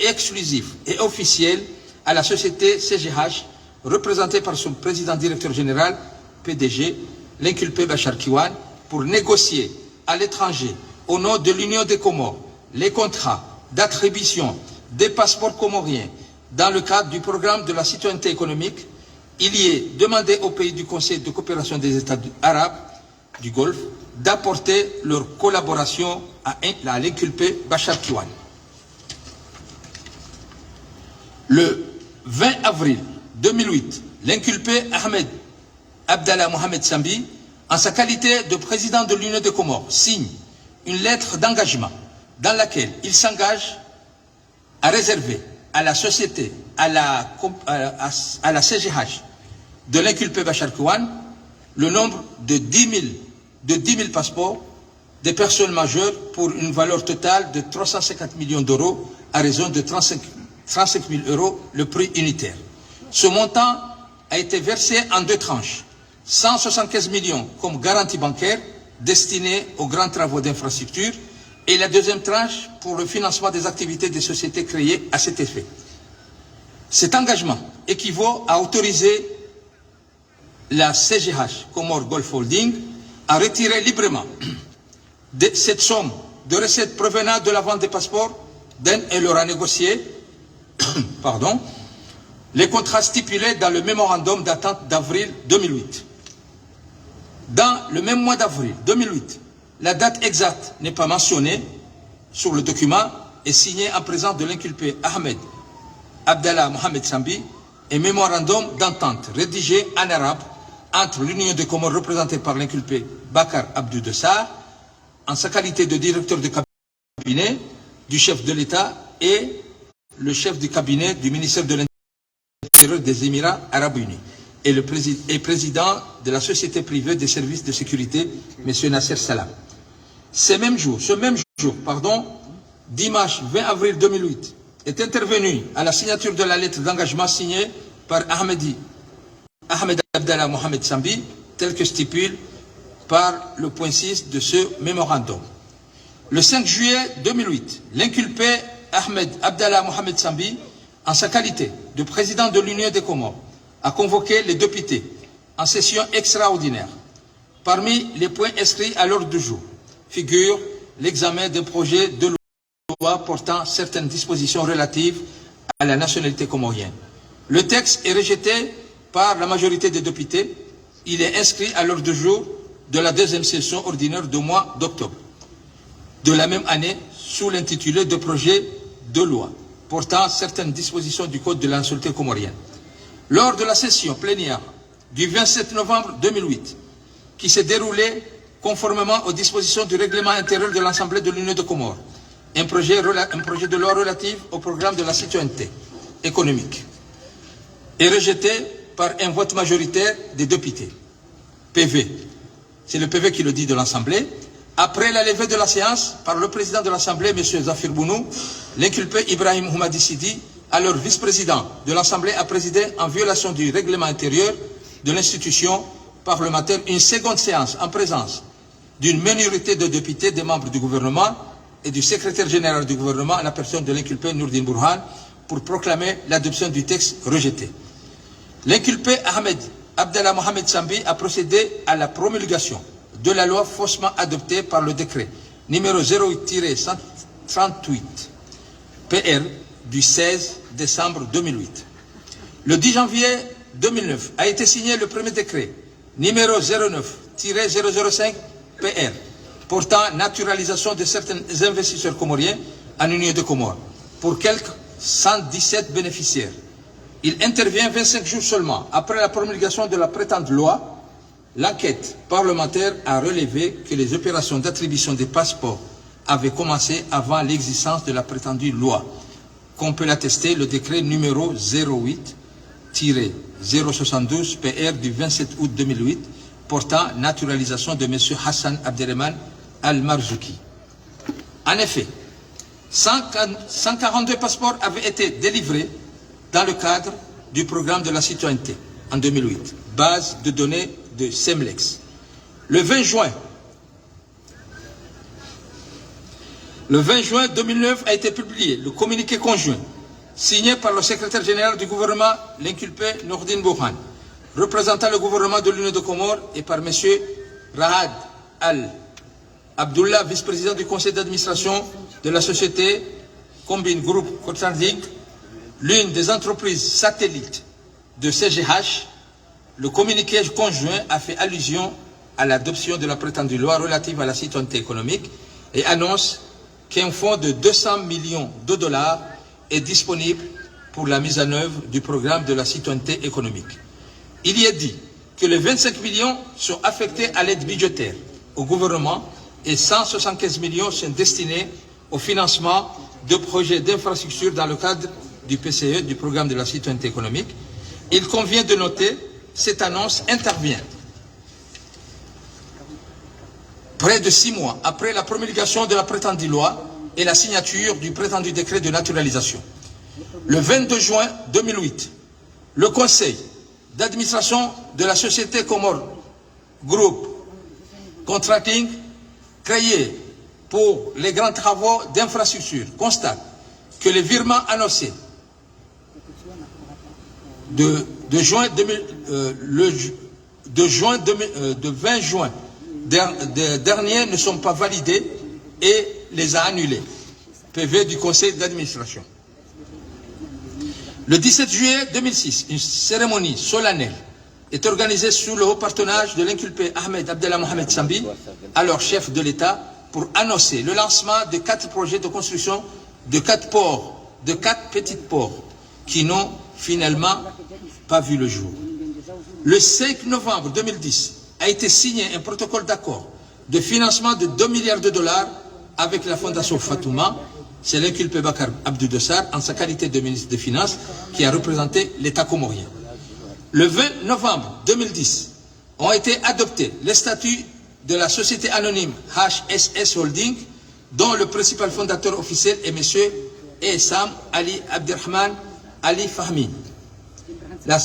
exclusif et officiel à la société CGH, représentée par son président directeur général, PDG, l'inculpé Bachar Kiwan, pour négocier à l'étranger, au nom de l'Union des Comores, les contrats d'attribution des passeports comoriens dans le cadre du programme de la citoyenneté économique. Il y est demandé aux pays du Conseil de coopération des États arabes du Golfe d'apporter leur collaboration à l'inculpé Bachar Kiwan. Le 20 avril 2008, l'inculpé Ahmed Abdallah Mohamed Sambi, en sa qualité de président de l'Union des Comores, signe une lettre d'engagement dans laquelle il s'engage à réserver à la société, à la CGH de l'inculpé Bachar Kiwan, le nombre de 10 000 passeports des personnes majeures pour une valeur totale de 350 millions d'euros à raison de 35 000 euros le prix unitaire. Ce montant a été versé en deux tranches. 175 millions comme garantie bancaire destinée aux grands travaux d'infrastructure et la deuxième tranche pour le financement des activités des sociétés créées à cet effet. Cet engagement équivaut à autoriser la CGH, Comore Golf Holding, à retirer librement cette somme de recettes provenant de la vente des passeports et leur a négocié les contrats stipulés dans le mémorandum datant d'avril 2008. Dans le même mois d'avril 2008, la date exacte n'est pas mentionnée sur le document et signée en présence de l'inculpé Ahmed Abdallah Mohamed Sambi, un mémorandum d'entente rédigé en arabe entre l'Union des Comores représentée par l'inculpé Bakar Abdou Dossar, en sa qualité de directeur de cabinet du chef de l'État et le chef du cabinet du ministère de l'Intérieur des Émirats Arabes Unis, et le président de la société privée des services de sécurité, M. Nasser Salam. Ce même jour, dimanche 20 avril 2008, est intervenu à la signature de la lettre d'engagement signée par Ahmed Abdallah Mohamed Sambi, tel que stipule par le point 6 de ce mémorandum. Le 5 juillet 2008, l'inculpé Ahmed Abdallah Mohamed Sambi, en sa qualité de président de l'Union des Comores, a convoqué les députés en session extraordinaire. Parmi les points inscrits à l'ordre du jour figure l'examen d'un projet de loi portant certaines dispositions relatives à la nationalité comorienne. Le texte est rejeté par la majorité des députés. Il est inscrit à l'ordre du jour de la deuxième session ordinaire du mois d'octobre de la même année sous l'intitulé de projet de loi portant certaines dispositions du Code de la nationalité comorienne. Lors de la session plénière du 27 novembre 2008, qui s'est déroulée conformément aux dispositions du règlement intérieur de l'Assemblée de l'Union des Comores, un projet de loi relatif au programme de la citoyenneté économique est rejeté par un vote majoritaire des députés. PV, c'est le PV qui le dit de l'Assemblée. Après la levée de la séance par le président de l'Assemblée, M. Zafir Bounou, l'inculpé Ibrahim Houmadi Sidi alors vice-président de l'Assemblée, a présidé en violation du règlement intérieur de l'institution parlementaire une seconde séance en présence d'une minorité de députés, des membres du gouvernement et du secrétaire général du gouvernement à la personne de l'inculpé Nourdine Bourhan pour proclamer l'adoption du texte rejeté. L'inculpé Ahmed Abdallah Mohamed Sambi a procédé à la promulgation de la loi faussement adoptée par le décret numéro 08-138 PR du 16 décembre 2008. Le 10 janvier 2009 a été signé le premier décret numéro 09-005 PR portant naturalisation de certains investisseurs comoriens en Union de Comores pour quelques 117 bénéficiaires. Il intervient 25 jours seulement après la promulgation de la prétendue loi. L'enquête parlementaire a relevé que les opérations d'attribution des passeports avaient commencé avant l'existence de la prétendue loi. Qu'on peut l'attester, le décret numéro 08-072 PR du 27 août 2008 portant naturalisation de M. Hassan Abderrahman Al-Marzouki. En effet, 142 passeports avaient été délivrés dans le cadre du programme de la citoyenneté en 2008, base de données de Semlex. Le 20 juin 2009 a été publié le communiqué conjoint signé par le secrétaire général du gouvernement, l'inculpé Nourdine Bourhan, représentant le gouvernement de l'Union de Comores, et par M. Rahad Al-Abdullah, vice-président du conseil d'administration de la société Combine Group Contracting, l'une des entreprises satellites de CGH. Le communiqué conjoint a fait allusion à l'adoption de la prétendue loi relative à la citoyenneté économique et annonce qu'un fonds de 200 millions de dollars est disponible pour la mise en œuvre du programme de la citoyenneté économique. Il y est dit que les 25 millions sont affectés à l'aide budgétaire au gouvernement et 175 millions sont destinés au financement de projets d'infrastructure dans le cadre du PCE, du programme de la citoyenneté économique. Il convient de noter, cette annonce intervient près de 6 mois après la promulgation de la prétendue loi et la signature du prétendu décret de naturalisation. Le 22 juin 2008, le conseil d'administration de la société Comore Group Contracting, créé pour les grands travaux d'infrastructure, constate que les virements annoncés de 20 juin dernier ne sont pas validés et les a annulés. PV du conseil d'administration. Le 17 juillet 2006, une cérémonie solennelle est organisée sous le haut patronage de l'inculpé Ahmed Abdallah Mohamed Sambi, alors chef de l'État, pour annoncer le lancement de 4 projets de construction de 4 ports, de 4 petits ports, qui n'ont finalement pas vu le jour. Le 5 novembre 2010 a été signé un protocole d'accord de financement de 2 milliards de dollars avec la fondation Fatouma. C'est l'inculpé Bakar Abdou Dossar, en sa qualité de ministre des Finances, qui a représenté l'État comorien. Le 20 novembre 2010 ont été adoptés les statuts de la société anonyme HSS Holding, dont le principal fondateur officiel est M. Essam Ali Abderrahman Ali Fahmi. La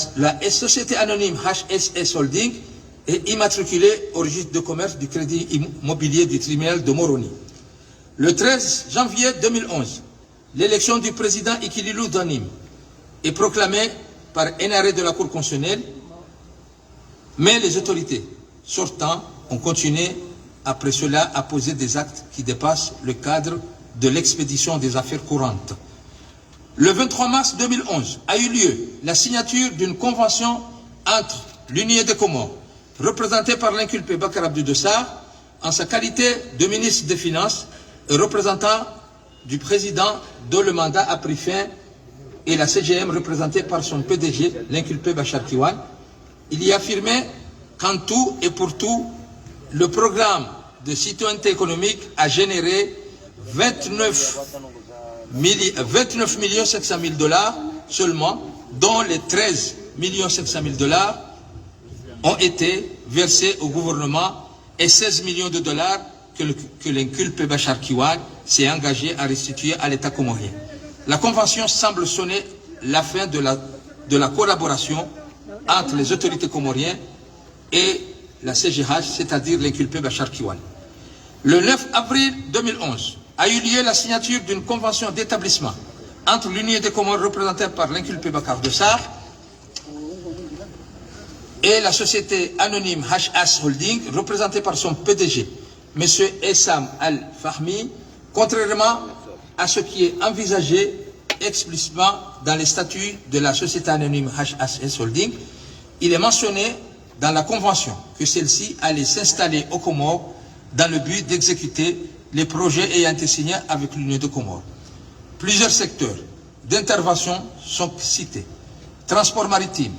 société anonyme HSS Holding est immatriculée au registre de commerce du crédit immobilier du tribunal de Moroni. Le 13 janvier 2011, l'élection du président Ikililou Danim est proclamée par un arrêt de la Cour constitutionnelle, mais les autorités sortantes ont continué après cela à poser des actes qui dépassent le cadre de l'expédition des affaires courantes. Le 23 mars 2011 a eu lieu la signature d'une convention entre l'Union des Comores, représentée par l'inculpé Bakar Abdou Dossar, en sa qualité de ministre des Finances et représentant du président dont le mandat a pris fin, et la CGM représentée par son PDG, l'inculpé Bachar Kiwan. Il y a affirmé qu'en tout et pour tout, le programme de citoyenneté économique a généré 29 700 000 dollars seulement, dont les 13 700 000 dollars ont été versés au gouvernement et 16 millions de dollars que l'inculpé Bachar Kiwan s'est engagé à restituer à l'État comorien. La convention semble sonner la fin de la collaboration entre les autorités comoriennes et la CGH, c'est-à-dire l'inculpé Bachar Kiwane. Le 9 avril 2011 a eu lieu la signature d'une convention d'établissement entre l'Union des Comores représentée par l'inculpé Bakar Dossar et la société anonyme HS Holding représentée par son PDG, M. Essam Al-Fahmi, contrairement à ce qui est envisagé explicitement dans les statuts de la société anonyme HS Holding. Il est mentionné dans la convention que celle-ci allait s'installer aux Comores dans le but d'exécuter les projets ayant été signés avec l'Union des Comores. Plusieurs secteurs d'intervention sont cités: transport maritime,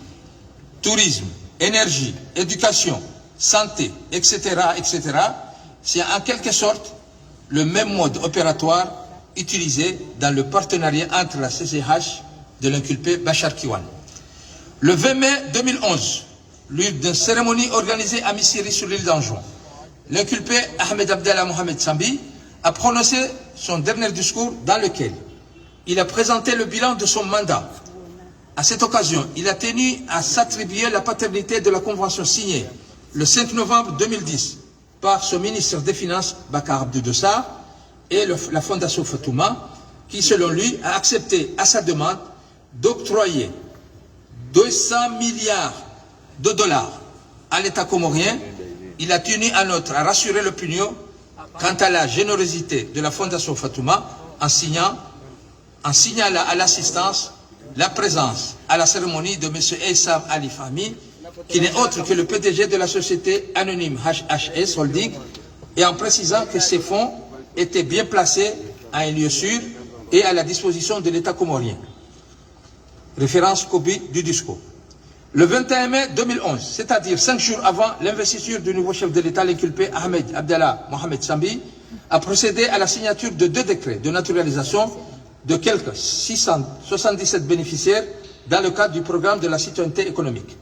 tourisme, énergie, éducation, santé, etc., etc. C'est en quelque sorte le même mode opératoire utilisé dans le partenariat entre la CCH de l'inculpé Bachar Kiwane. Le 20 mai 2011, lors d'une cérémonie organisée à Missiri sur l'île d'Anjouan, l'inculpé Ahmed Abdallah Mohamed Sambi a prononcé son dernier discours dans lequel il a présenté le bilan de son mandat. À cette occasion, il a tenu à s'attribuer la paternité de la convention signée le 5 novembre 2010 par son ministre des Finances, Bakar Abdou Dossar, et la Fondation Fatouma, qui, selon lui, a accepté à sa demande d'octroyer 200 milliards de dollars à l'État comorien. Il a tenu à rassurer l'opinion quant à la générosité de la Fondation Fatouma en signalant à l'assistance la présence à la cérémonie de M. Essam Ali Fahmi, qui n'est autre que le PDG de la société anonyme HS Holding, et en précisant que ces fonds étaient bien placés à un lieu sûr et à la disposition de l'État comorien. Référence copie du discours. Le 21 mai 2011, c'est-à-dire 5 jours avant l'investiture du nouveau chef de l'État, l'inculpé Ahmed Abdallah Mohamed Sambi a procédé à la signature de 2 décrets de naturalisation de quelques 677 bénéficiaires dans le cadre du programme de la citoyenneté économique.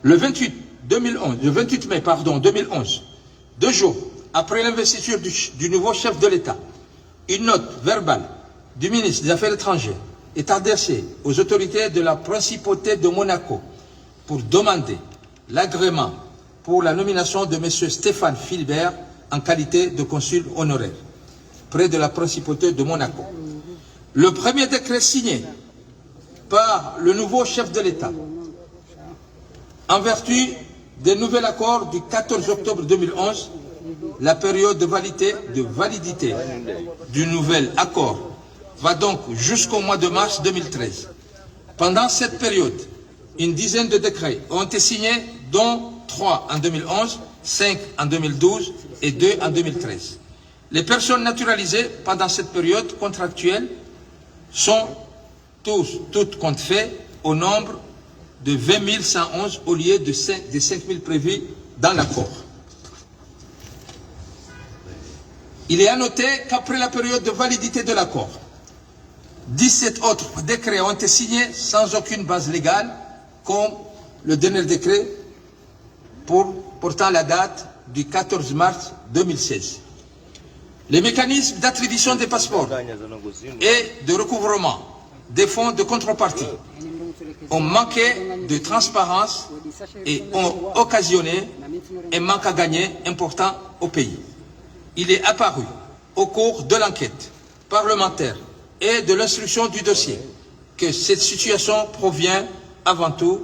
Le 28 mai 2011, 2 jours après l'investiture du nouveau chef de l'État, une note verbale du ministre des Affaires étrangères est adressée aux autorités de la principauté de Monaco pour demander l'agrément pour la nomination de M. Stéphane Philbert en qualité de consul honoraire près de la principauté de Monaco. Le premier décret signé par le nouveau chef de l'État, en vertu des nouveaux accords du 14 octobre 2011, la période de validité du nouvel accord va donc jusqu'au mois de mars 2013. Pendant cette période, une dizaine de décrets ont été signés, dont 3 en 2011, 5 en 2012 et 2 en 2013. Les personnes naturalisées pendant cette période contractuelle sont toutes compte fait au nombre de 20 111 au lieu des 5 000 prévus dans l'accord. Il est à noter qu'après la période de validité de l'accord, 17 autres décrets ont été signés sans aucune base légale, comme le dernier décret portant la date du 14 mars 2016. Les mécanismes d'attribution des passeports et de recouvrement des fonds de contrepartie ont manqué de transparence et ont occasionné un manque à gagner important au pays. Il est apparu au cours de l'enquête parlementaire et de l'instruction du dossier que cette situation provient avant tout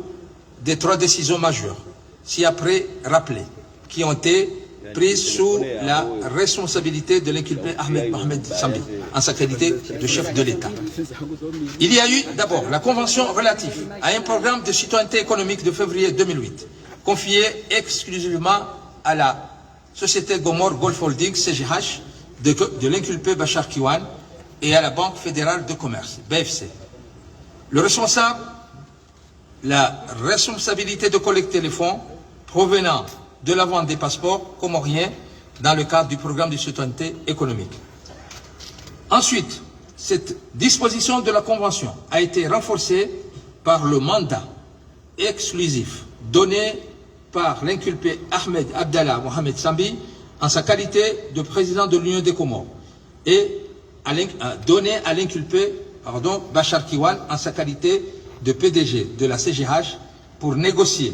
des 3 décisions majeures, ci-après rappelées, qui ont été prises sous la responsabilité de l'inculpé Ahmed Mohamed Sambi, en sa qualité de chef de l'État. Il y a eu d'abord la convention relative à un programme de citoyenneté économique de février 2008, confié exclusivement à la société Gomor Golf Holding, CGH, de l'inculpé Bachar Kiwane et à la Banque fédérale de commerce, BFC. La responsabilité de collecter les fonds provenant de la vente des passeports comoriens dans le cadre du programme de citoyenneté économique. Ensuite, cette disposition de la Convention a été renforcée par le mandat exclusif donné par l'inculpé Ahmed Abdallah Mohamed Sambi en sa qualité de président de l'Union des Comores et donné à l'inculpé Bachar Kiwan en sa qualité de PDG de la CGH pour négocier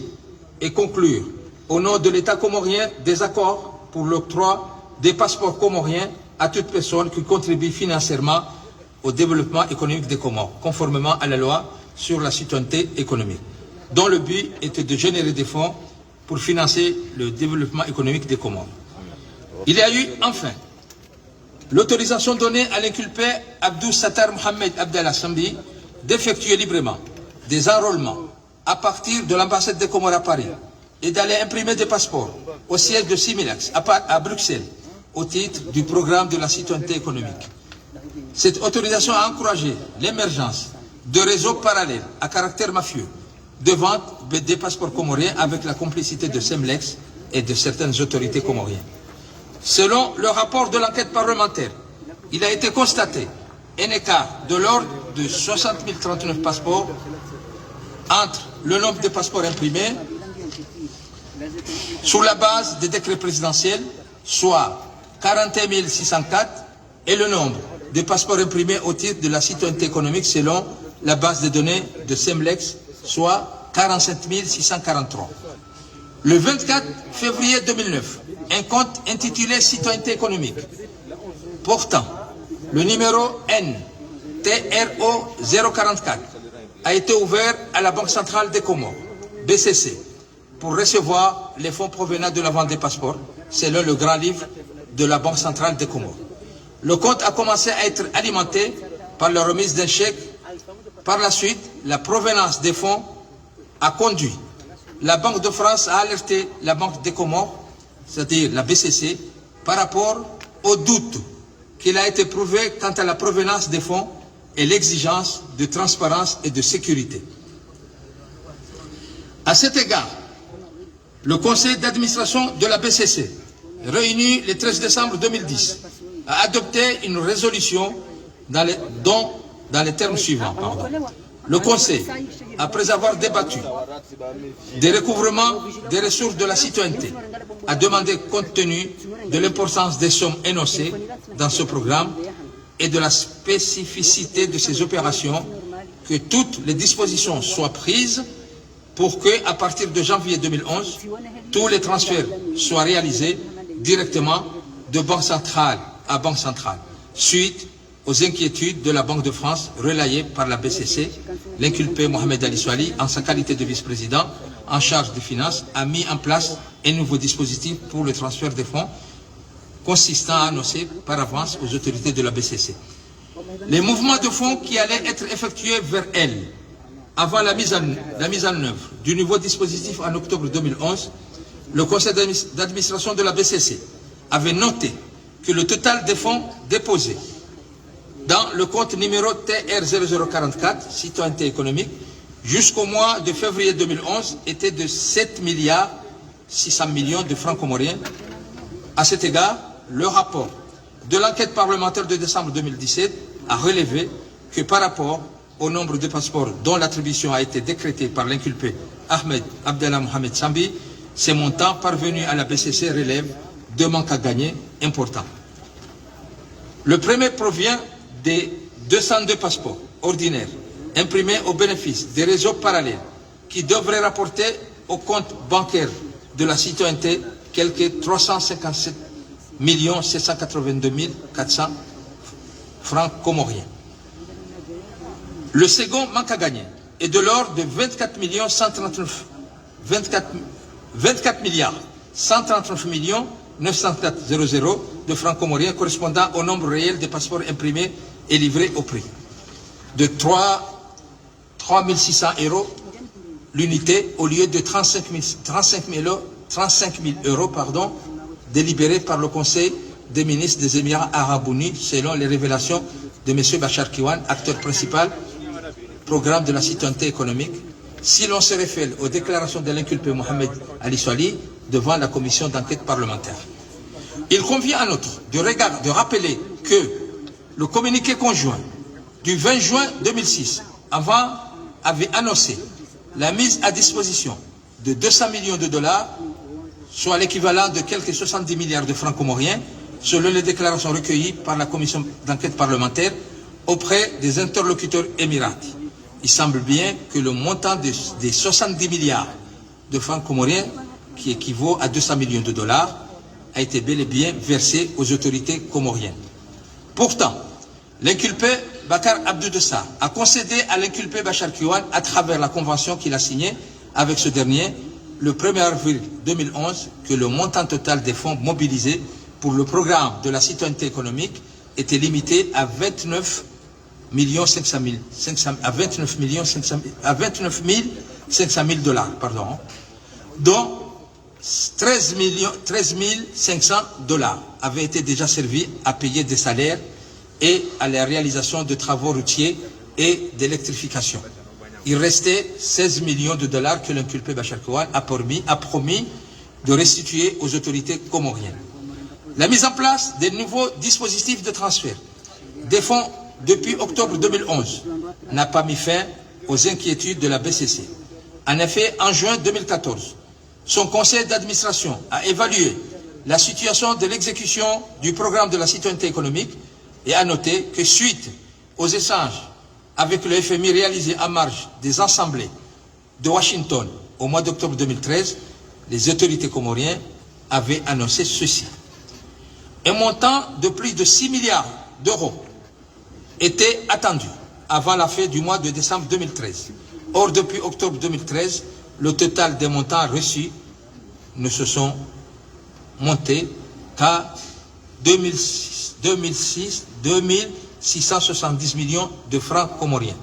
et conclure au nom de l'État comorien des accords pour l'octroi des passeports comoriens à toute personne qui contribue financièrement au développement économique des Comores, conformément à la loi sur la citoyenneté économique, dont le but était de générer des fonds pour financer le développement économique des Comores. Il y a eu enfin l'autorisation donnée à l'inculpé Abdou Sattar Mohamed Abdallah Sambi d'effectuer librement des enrôlements à partir de l'ambassade des Comores à Paris et d'aller imprimer des passeports au siège de Similax à Bruxelles au titre du programme de la citoyenneté économique. Cette autorisation a encouragé l'émergence de réseaux parallèles à caractère mafieux de vente des passeports comoriens avec la complicité de Semlex et de certaines autorités comoriennes. Selon le rapport de l'enquête parlementaire, il a été constaté un écart de l'ordre de 60 039 passeports entre le nombre de passeports imprimés sur la base des décrets présidentiels, soit 41 604, et le nombre de passeports imprimés au titre de la citoyenneté économique selon la base de données de Semlex, soit 47 643. Le 24 février 2009, un compte intitulé Citoyenneté économique, portant le numéro NTRO 044, a été ouvert à la Banque centrale des Comores, BCC, pour recevoir les fonds provenant de la vente des passeports, selon le grand livre de la Banque centrale des Comores. Le compte a commencé à être alimenté par la remise d'un chèque. Par la suite, la provenance des fonds a conduit la Banque de France à alerter la Banque des Comores, c'est-à-dire la BCC, par rapport au doute qu'il a été prouvé quant à la provenance des fonds et l'exigence de transparence et de sécurité. À cet égard, le conseil d'administration de la BCC, réuni le 13 décembre 2010, a adopté une résolution dans les termes suivants. Le conseil, après avoir débattu des recouvrements des ressources de la citoyenneté, a demandé, compte tenu de l'importance des sommes énoncées dans ce programme et de la spécificité de ces opérations, que toutes les dispositions soient prises pour que, à partir de janvier 2011, tous les transferts soient réalisés directement de banque centrale à banque centrale, suite aux inquiétudes de la Banque de France relayées par la BCC. L'inculpé Mohamed Ali Soali, en sa qualité de vice-président en charge des finances, a mis en place un nouveau dispositif pour le transfert des fonds consistant à annoncer par avance aux autorités de la BCC les mouvements de fonds qui allaient être effectués vers elle. Avant la mise en œuvre du nouveau dispositif en octobre 2011, le conseil d'administration de la BCC avait noté que le total des fonds déposés dans le compte numéro TR0044, citoyenneté économique, jusqu'au mois de février 2011 était de 7 milliards 600 millions de francs comoriens. À cet égard, le rapport de l'enquête parlementaire de décembre 2017 a relevé que par rapport au nombre de passeports dont l'attribution a été décrétée par l'inculpé Ahmed Abdallah Mohamed Sambi, ces montants parvenus à la BCC relèvent de manques à gagner importants. Le premier provient des 202 passeports ordinaires imprimés au bénéfice des réseaux parallèles qui devraient rapporter au compte bancaire de la citoyenneté quelques 357 782 400 francs comoriens. Le second manque à gagner est de l'ordre de 24 milliards 139 millions 904 00 de francs comoriens, correspondant au nombre réel des passeports imprimés et livrés au prix de 3 600 € l'unité au lieu de 35 000 euros délibérés par le Conseil des ministres des Émirats Arabes Unis selon les révélations de M. Bachar Kiwan, acteur principal programme de la citoyenneté économique, si l'on se réfère aux déclarations de l'inculpé Mohamed Ali Soali devant la commission d'enquête parlementaire. Il convient en outre de rappeler que le communiqué conjoint du 20 juin 2006 avait annoncé la mise à disposition de 200 millions de dollars, soit l'équivalent de quelques 70 milliards de francs comoriens, selon les déclarations recueillies par la commission d'enquête parlementaire, auprès des interlocuteurs émiratis. Il semble bien que le montant des 70 milliards de francs comoriens, qui équivaut à 200 millions de dollars, a été bel et bien versé aux autorités comoriennes. Pourtant, l'inculpé Bakar Abdou Dessa a concédé à l'inculpé Bachar Kiouane, à travers la convention qu'il a signée avec ce dernier, le 1er avril 2011, que le montant total des fonds mobilisés pour le programme de la citoyenneté économique était limité à 29 500 000 dollars, dont 13 500 dollars avaient été déjà servis à payer des salaires et à la réalisation de travaux routiers et d'électrification. Il restait 16 millions de dollars que l'inculpé Bachar Kiouane a promis de restituer aux autorités comoriennes. La mise en place des nouveaux dispositifs de transfert des fonds depuis octobre 2011 n'a pas mis fin aux inquiétudes de la BCC. En effet, en juin 2014, son conseil d'administration a évalué la situation de l'exécution du programme de la citoyenneté économique et a noté que suite aux échanges avec le FMI réalisés en marge des assemblées de Washington au mois d'octobre 2013, les autorités comoriennes avaient annoncé ceci. Un montant de plus de 6 milliards d'euros était attendu avant la fin du mois de décembre 2013. Or, depuis octobre 2013, le total des montants reçus ne se sont montés qu'à 2670 millions de francs comoriens.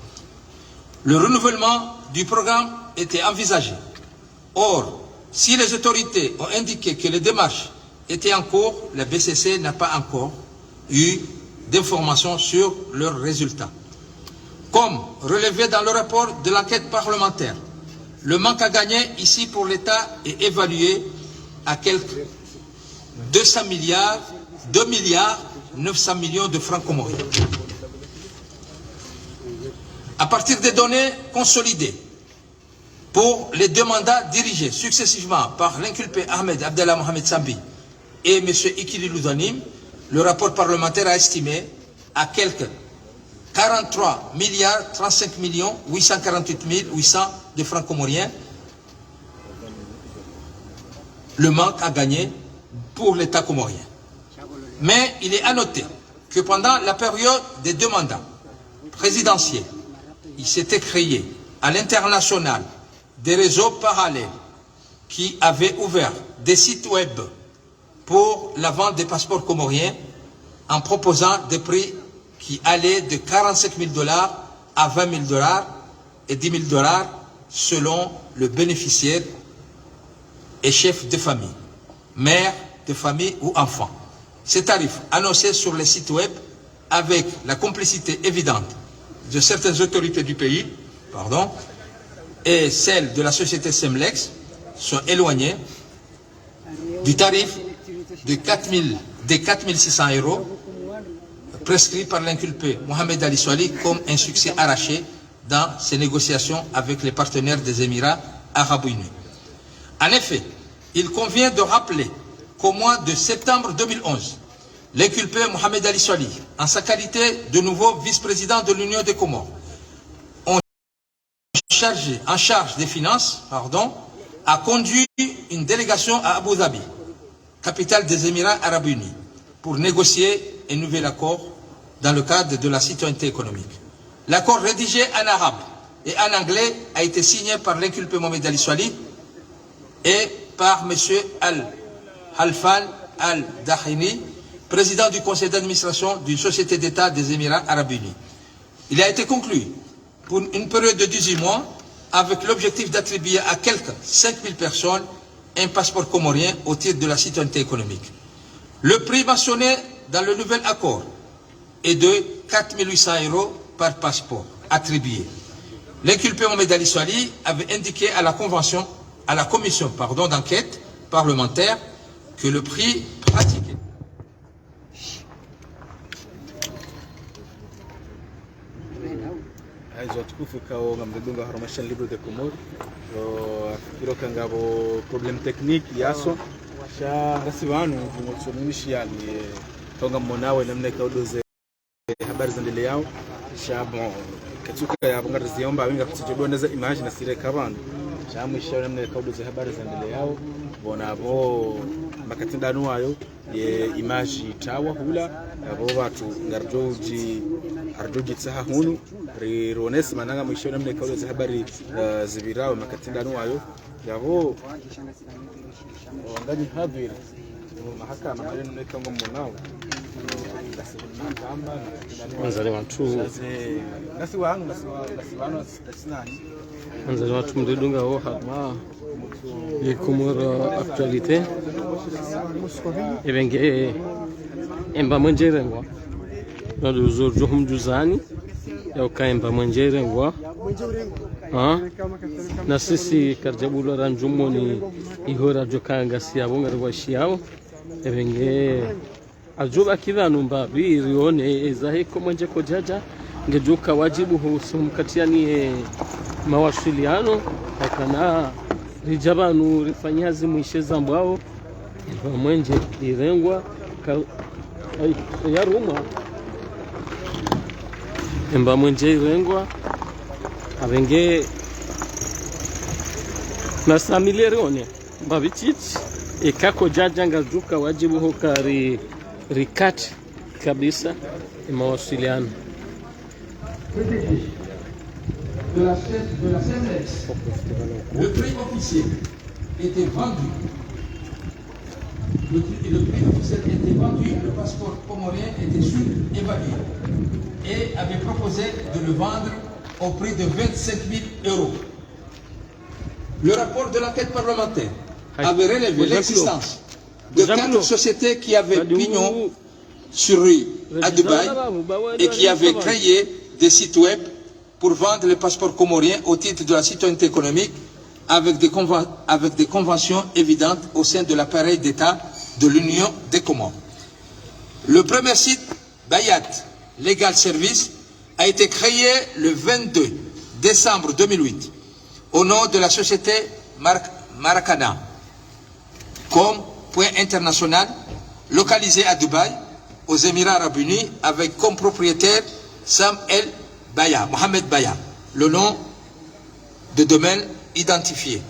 Le renouvellement du programme était envisagé. Or, si les autorités ont indiqué que les démarches étaient en cours, la BCC n'a pas encore eu d'informations sur leurs résultats. Comme relevé dans le rapport de l'enquête parlementaire, le manque à gagner ici pour l'État est évalué à quelques 2 milliards 900 millions de francs comoriens. À partir des données consolidées pour les deux mandats dirigés successivement par l'inculpé Ahmed Abdallah Mohamed Sambi et M. Ikili Loudanim, le rapport parlementaire a estimé à quelques 43 milliards 35 millions 848 800 de francs comoriens le manque à gagner pour l'État comorien. Mais il est à noter que pendant la période des deux mandats présidentiels, il s'était créé à l'international des réseaux parallèles qui avaient ouvert des sites web pour la vente des passeports comoriens en proposant des prix qui allaient de 45 000 dollars à 20 000 dollars et 10 000 dollars selon le bénéficiaire et chef de famille, mère de famille ou enfant. Ces tarifs annoncés sur les sites web avec la complicité évidente de certaines autorités du pays, et celle de la société Semlex sont éloignés du tarif de 4 600 € prescrit par l'inculpé Mohamed Ali Soali comme un succès arraché dans ses négociations avec les partenaires des Émirats Arabes Unis. En effet, il convient de rappeler qu'au mois de septembre 2011, l'inculpé Mohamed Ali Soali, en sa qualité de nouveau vice-président de l'Union des Comores, en charge des finances, a conduit une délégation à Abu Dhabi, capitale des Émirats Arabes Unis, pour négocier un nouvel accord dans le cadre de la citoyenneté économique. L'accord rédigé en arabe et en anglais a été signé par l'inculpé Mohamed Ali Soali et par M. Al-Halfan Al-Dahini, président du conseil d'administration d'une société d'État des Émirats Arabes Unis. Il a été conclu pour une période de 18 mois avec l'objectif d'attribuer à quelques 5 000 personnes un passeport comorien au titre de la citoyenneté économique. Le prix mentionné dans le nouvel accord est de 4 800 € par passeport attribué. L'inculpé Mohamed Ali Soali avait indiqué à la commission d'enquête parlementaire que le prix pratiqué watukufu kao ngamdunga harmashan libro de Comores kiro kangabo problem technique yaso sha ngasibanu ngotsomunishi yani tonga mmonawe namna kaudoze habari zendele yao Bon, katika ya bunga ziomba winga kutijiboneza imagine na sire kabano shamwisha namne kaudo za habari za ndele yao bona bo makatindano wayo ye image tawa hula abo watu ngarjoji tsaha hunu rironesi mananga mwisha namne kaudo za habari zibirao makatindano wayo yabo ngani habiri mahakama maneno nekango mmonao Manzali watu mdedunga wo hama yekumura actualité ebenge emba mwenjere ngwa na dozo johum juzani ya ukaemba mwenjere ngwa na sisi karjabula ranjumoni ihora jokanga siabo ngarwa shiao ebenge ajuba kila numba birione ezahe komonje kojaja ngejuka wajibu husumkatiani mawasiliano akana rijabanu rifanyazi mwisheza mbao mwenje irengwa ya ruma emba mwenje irengwa abenge na samilerione mbabichichi ekako jaja ngajuka wajibu hukari rikati kabisa mawasiliano de la CNRS. Le prix officiel était vendu. Le prix officiel était vendu, le passeport comorien était surévalué et avait proposé de le vendre au prix de 25 000 €. Le rapport de l'enquête parlementaire avait relevé l'existence de 4 sociétés qui avaient pignon sur rue à Dubaï et qui avaient créé des sites web pour vendre les passeports comoriens au titre de la citoyenneté économique avec des conventions évidentes au sein de l'appareil d'État de l'Union des Comores. Le premier site, Bayat Legal Service, a été créé le 22 décembre 2008 au nom de la société Maracana comme point international localisé à Dubaï, aux Émirats Arabes Unis, avec comme propriétaire Sam El Baya, Mohamed Baya, le nom de domaine identifié.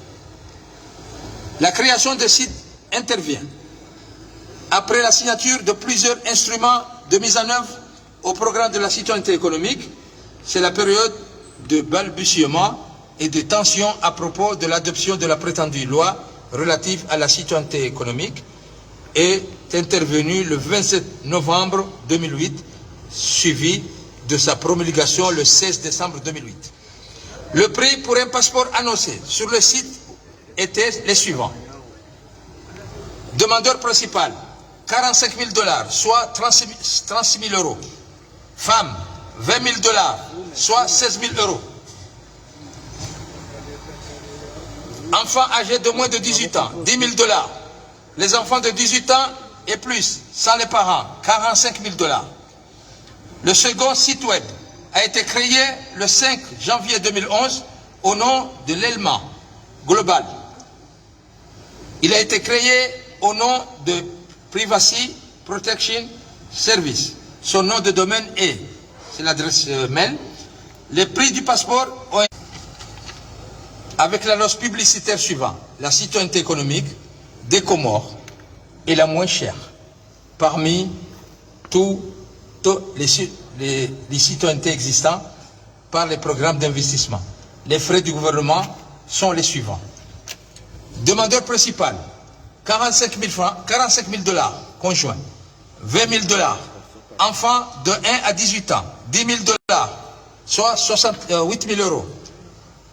La création de sites intervient après la signature de plusieurs instruments de mise en œuvre au programme de la citoyenneté économique. C'est la période de balbutiement et de tension à propos de l'adoption de la prétendue loi relative à la citoyenneté économique est intervenue le 27 novembre 2008, suivi de sa promulgation le 16 décembre 2008. Le prix pour un passeport annoncé sur le site était les suivants. Demandeur principal, 45 000 $, soit 36 000 €. Femme, 20 000 $, soit 16 000 €. Enfants âgés de moins de 18 ans, 10 000 $. Les enfants de 18 ans et plus, sans les parents, 45 000 $. Le second site web a été créé le 5 janvier 2011 au nom de l'ELMA Global. Il a été créé au nom de Privacy Protection Service. Son nom de domaine est, c'est l'adresse mail. Les prix du passeport ont été avec l'annonce publicitaire suivante. La citoyenneté économique des Comores est la moins chère parmi tous les citoyennetés existants par les programmes d'investissement. Les frais du gouvernement sont les suivants. Demandeur principal, 45 000 francs, 45 000 $, conjoint, 20 000 $, enfants de 1 à 18 ans, 10 000 $, soit 68 000 €.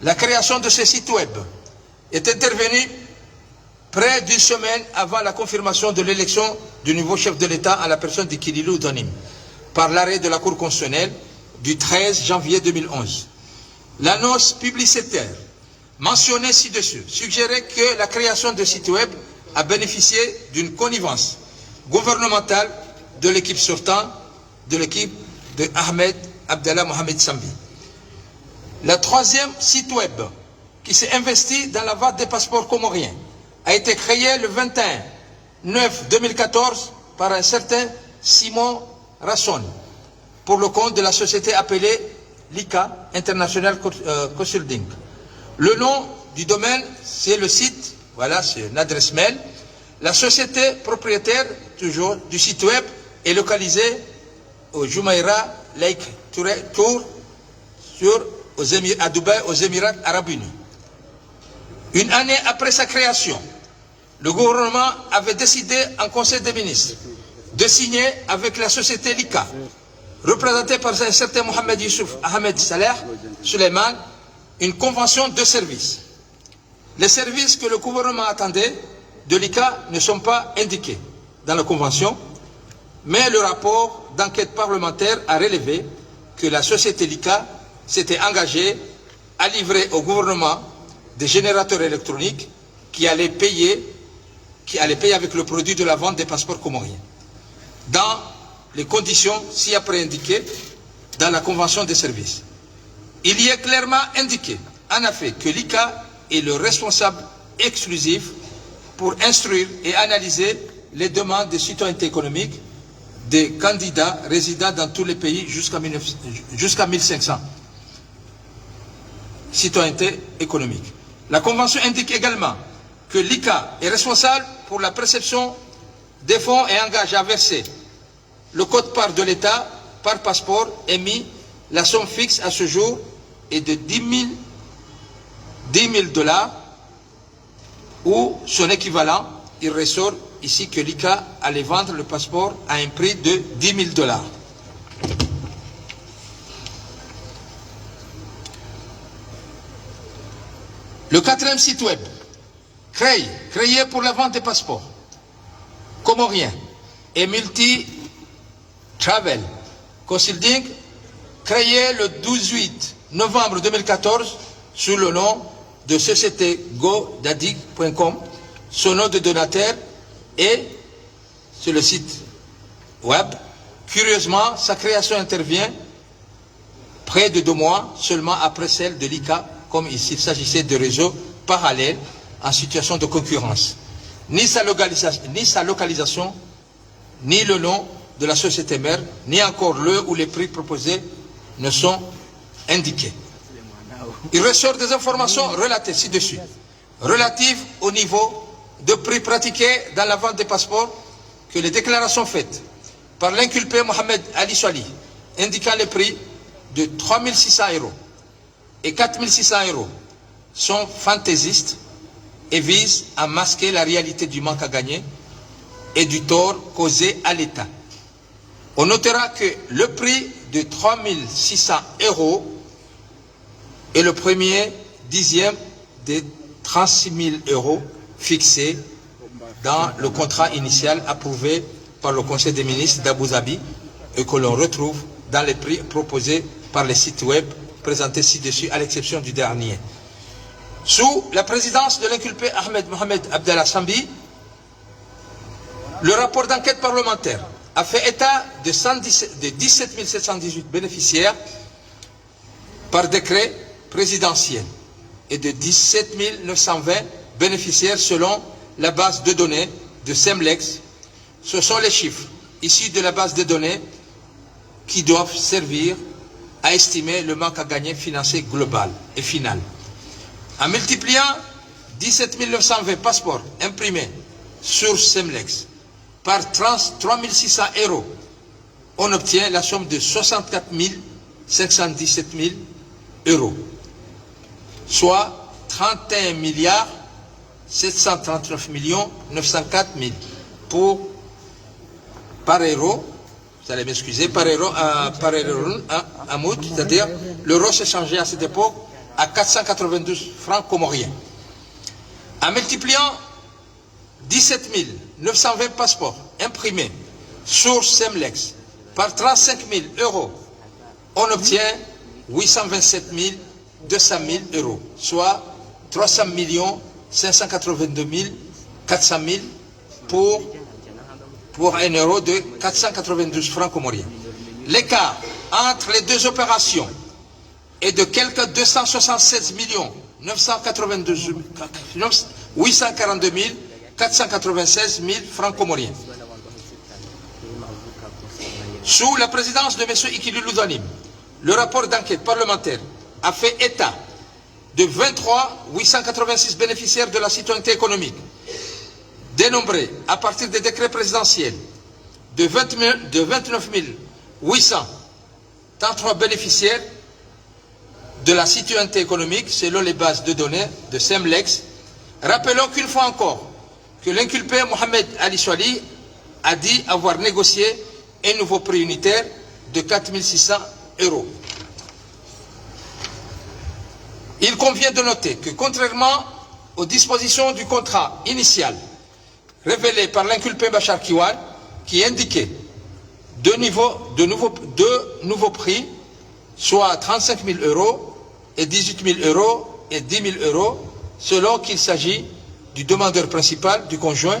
La création de ce site web est intervenue près d'une semaine avant la confirmation de l'élection du nouveau chef de l'État à la personne de Kililou Donim, par l'arrêt de la Cour constitutionnelle du 13 janvier 2011. L'annonce publicitaire mentionnée ci-dessus suggérait que la création de sites web a bénéficié d'une connivence gouvernementale de l'équipe sortante, de l'équipe de Ahmed Abdallah Mohamed Sambi. Le troisième site web qui s'est investi dans la vente des passeports comoriens a été créé le 21/9/2014 par un certain Simon Rasson pour le compte de la société appelée l'ICA, International Consulting. Le nom du domaine, c'est le site, voilà, c'est une adresse mail. La société propriétaire, toujours, du site web est localisée au Jumeirah Lake Tour, à Dubaï, aux Émirats Arabes Unis. Une année après sa création, le gouvernement avait décidé en Conseil des ministres de signer avec la société LICA, représentée par un certain Mohamed Youssouf Ahmed Saleh Suleiman, une convention de services. Les services que le gouvernement attendait de l'ICA ne sont pas indiqués dans la convention, mais le rapport d'enquête parlementaire a relevé que la société LICA s'était engagée à livrer au gouvernement des générateurs électroniques qui allaient payer avec le produit de la vente des passeports comoriens, dans les conditions ci-après indiquées dans la convention des services. Il y est clairement indiqué, en effet, que l'ICA est le responsable exclusif pour instruire et analyser les demandes de citoyenneté économique des candidats résidant dans tous les pays jusqu'à 1500 citoyenneté économique. La Convention indique également que l'ICA est responsable pour la perception des fonds et engage à verser le quote-part de l'État par passeport émis. La somme fixe à ce jour est de 10 000 dollars ou son équivalent. Il ressort ici que l'ICA allait vendre le passeport à un prix de 10 000 dollars. Le quatrième site web, créé pour la vente des passeports comoriens et multi-travel consulting, créé le 18 novembre 2014 sous le nom de société GoDaddy.com. Son nom de donateur est sur le site web. Curieusement, sa création intervient près de 2 mois seulement après celle de l'ICA, comme s'il s'agissait de réseaux parallèles en situation de concurrence. Ni sa localisation, ni le nom de la société mère, ni encore l'heure où les prix proposés ne sont indiqués. Il ressort des informations relatées ci-dessus, relatives au niveau de prix pratiqué dans la vente des passeports, que les déclarations faites par l'inculpé Mohamed Ali Swali, indiquant les prix de 3 600 € et 4 600 € sont fantaisistes et visent à masquer la réalité du manque à gagner et du tort causé à l'État. On notera que le prix de 3 600 € est le premier dixième des 36 000 € fixés dans le contrat initial approuvé par le Conseil des ministres d'Abu Dhabi et que l'on retrouve dans les prix proposés par les sites web présentés ci-dessus, à l'exception du dernier. Sous la présidence de l'inculpé Ahmed Mohamed Abdallah Sambi, le rapport d'enquête parlementaire a fait état de 17 718 bénéficiaires par décret présidentiel et de 17 920 bénéficiaires selon la base de données de Semlex. Ce sont les chiffres issus de la base de données qui doivent servir à estimer le manque à gagner financier global et final. En multipliant 17 920 passeports imprimés sur Semlex par 3 600 €, on obtient la somme de 64 517 000 €, soit 31 739 904 000 par euro, vous allez m'excuser, par euro à mout, c'est-à-dire l'euro s'est changé à cette époque à 492 francs comoriens. En multipliant 17 920 passeports imprimés sur Semlex par 35 000 €, on obtient 827 200 000 €, soit 300 582 400 000 pour un euro de 492 francs comoriens. L'écart entre les deux opérations est de quelque 276 842 496 000 francs comoriens. Sous la présidence de M. Ikilou Louzanim, le rapport d'enquête parlementaire a fait état de 23 886 bénéficiaires de la citoyenneté économique, dénombrés à partir des décrets présidentiels de 29 833 bénéficiaires de la citoyenneté économique selon les bases de données de Semlex. Rappelons qu'une fois encore, que l'inculpé Mohamed Ali Swali a dit avoir négocié un nouveau prix unitaire de 4 600 €. Il convient de noter que contrairement aux dispositions du contrat initial révélé par l'inculpé Bachar Kiwan, qui indiquait deux nouveaux prix, soit 35 000 € et 18 000 € et 10 000 €, selon qu'il s'agit du demandeur principal, du conjoint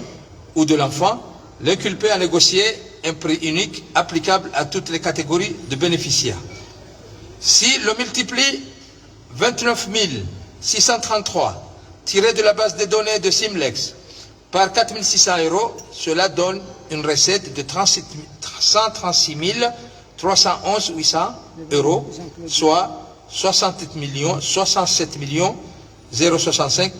ou de l'enfant, l'inculpé a négocié un prix unique applicable à toutes les catégories de bénéficiaires. Si l'on multiplie 29 633 tiré de la base de données de Simlex par 4 600 €, cela donne une recette de 136 311 800 €, soit 67 065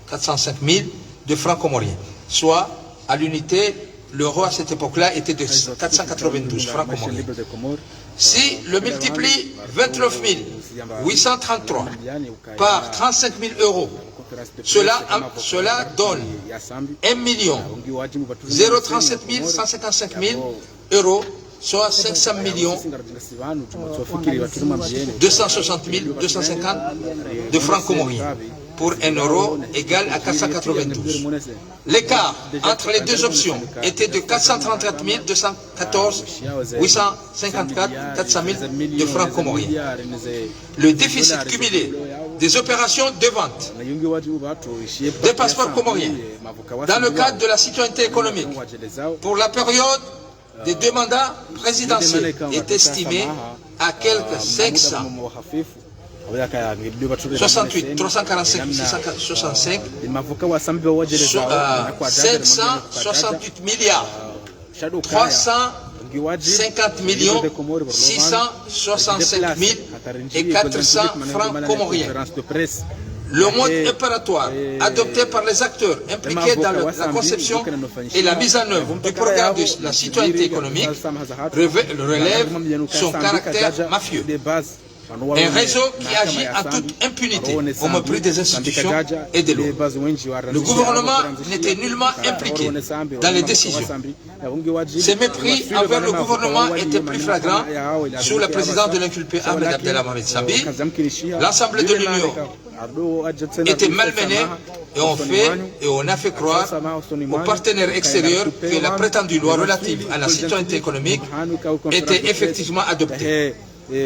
405 000 de francs comoriens, soit à l'unité, l'euro à cette époque-là était de 492 francs comoriens. Si le multiplie 29 833 par 35 000 €, cela donne 1 037 155 000 €, soit 500 260 250 de francs comoriens, pour 1 € égal à 492. L'écart entre les deux options était de 434 214 854 400 000 de francs comoriens. Le déficit cumulé des opérations de vente des passeports comoriens dans le cadre de la citoyenneté économique pour la période des deux mandats présidentiels est estimé à quelques 568 345 665 768 milliards 350 665 000 et 400 francs comoriens. Le mode opératoire adopté par les acteurs impliqués dans la conception et la mise en œuvre du programme de la citoyenneté économique relève son caractère mafieux. Un réseau qui agit en toute impunité au mépris des institutions et de l'ordre. Le gouvernement n'était nullement impliqué dans les décisions. Ces mépris envers le gouvernement étaient plus flagrants sous la présidence de l'inculpé Ahmed Abdellah Mohamed Sambi. L'Assemblée de l'Union était malmenée et on a fait croire aux partenaires extérieurs que la prétendue loi relative à la citoyenneté économique était effectivement adoptée,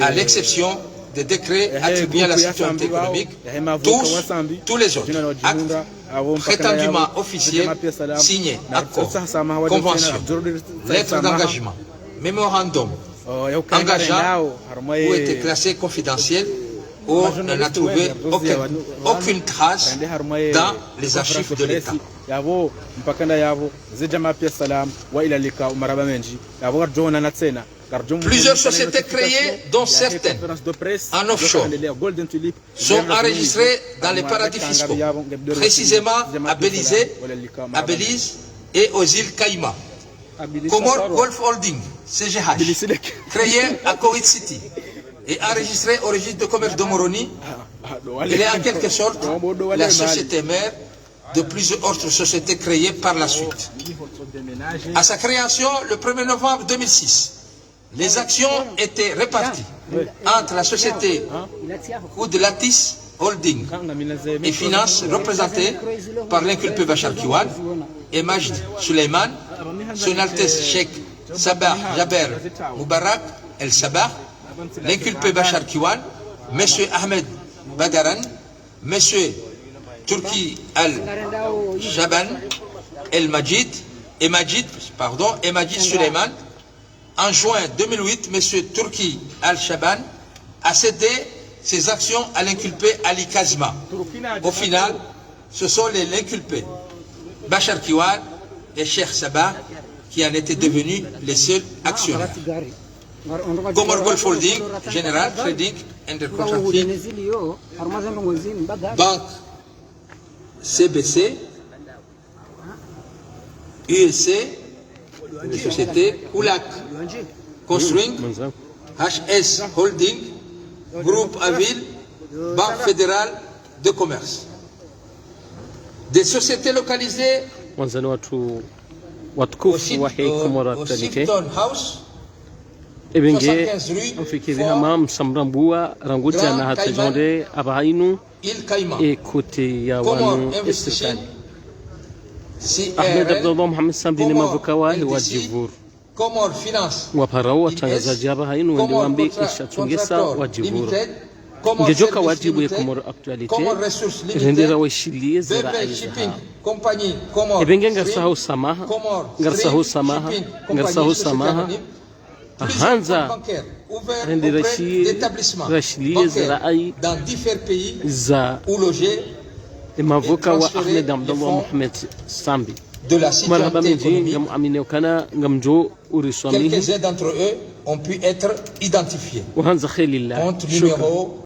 à l'exception des décrets attribués à la citoyenneté économique. Tous les autres actes prétendument officiels signés, accords, conventions, lettres d'engagement, mémorandum engageant ou étaient classés confidentiels, où on n'a trouvé aucune trace dans les archives de l'État. Plusieurs sociétés créées, dont certaines en offshore, sont enregistrées dans les paradis fiscaux, précisément à Belize et aux îles Caïmans. Comore Golf Holding, CGH, créé à Kuwait City et enregistré au registre de commerce de Moroni, il est en quelque sorte la société mère de plusieurs autres sociétés créées par la suite. À sa création, le 1er novembre 2006, les actions étaient réparties entre la société Oudlatis Holding et Finance, représentée par l'inculpé Bachar Kiwan, et Majd Suleiman, son Altesse Cheikh Sabah Jaber Moubarak El Sabah, l'inculpé Bachar Kiwan, M. Ahmed Badaran, M. Turki Al-Shaban El-Majid et Majid Suleiman. En juin 2008, M. Turki Al-Shaban a cédé ses actions à l'inculpé Ali Kazma. Au final, ce sont les inculpés Bachar Kiwan et Cheikh Sabah qui en étaient devenus les seuls actionnaires. Comor Golf Holding, General Trading and Contracting, Banque CBC, USC, Société Oulac, Construing, HS Holding, Groupe Avil, Banque Fédérale de Commerce. Des sociétés localisées wanzani watu au watukufu wa hii Komoro Afrique Shipton House, ebenge 75 rue mfikiri hama msamrambua rangutia na hata jonde abainu Île Caïman, e kote ya Comor wanu Investigation, estetani Ahmed Abdallah Muhammad Sambi ni mavuka wahi wa Jivur Comor Finance, waparao watangazaji abainu wende wambi ishachungisa wa Jivur ngejoka wajibu ya Komoro Actualite Comor Resources rendera Limited, waishilie zira Bebe aiza Shipping Company, Comor ebenge ngarsaho samaha Comor ngarsaho Stream samaha Shipping ngarsaho Company, samaha Société Plusieurs ahanza comptes bancaires ouverts rendera auprès shi d'établissements rashilie zira bancaires ai dans divers pays za où logés mavuka wa transférer Ahmed les Abdallah fonds Muhammad Sambi de la marhaba citoyenneté menji économique. ngam amine kana ngamjo uriswamihi Quelques-uns d'entre eux ont pu être identifiés. وهنزا خيل الله Compte شكرا numéro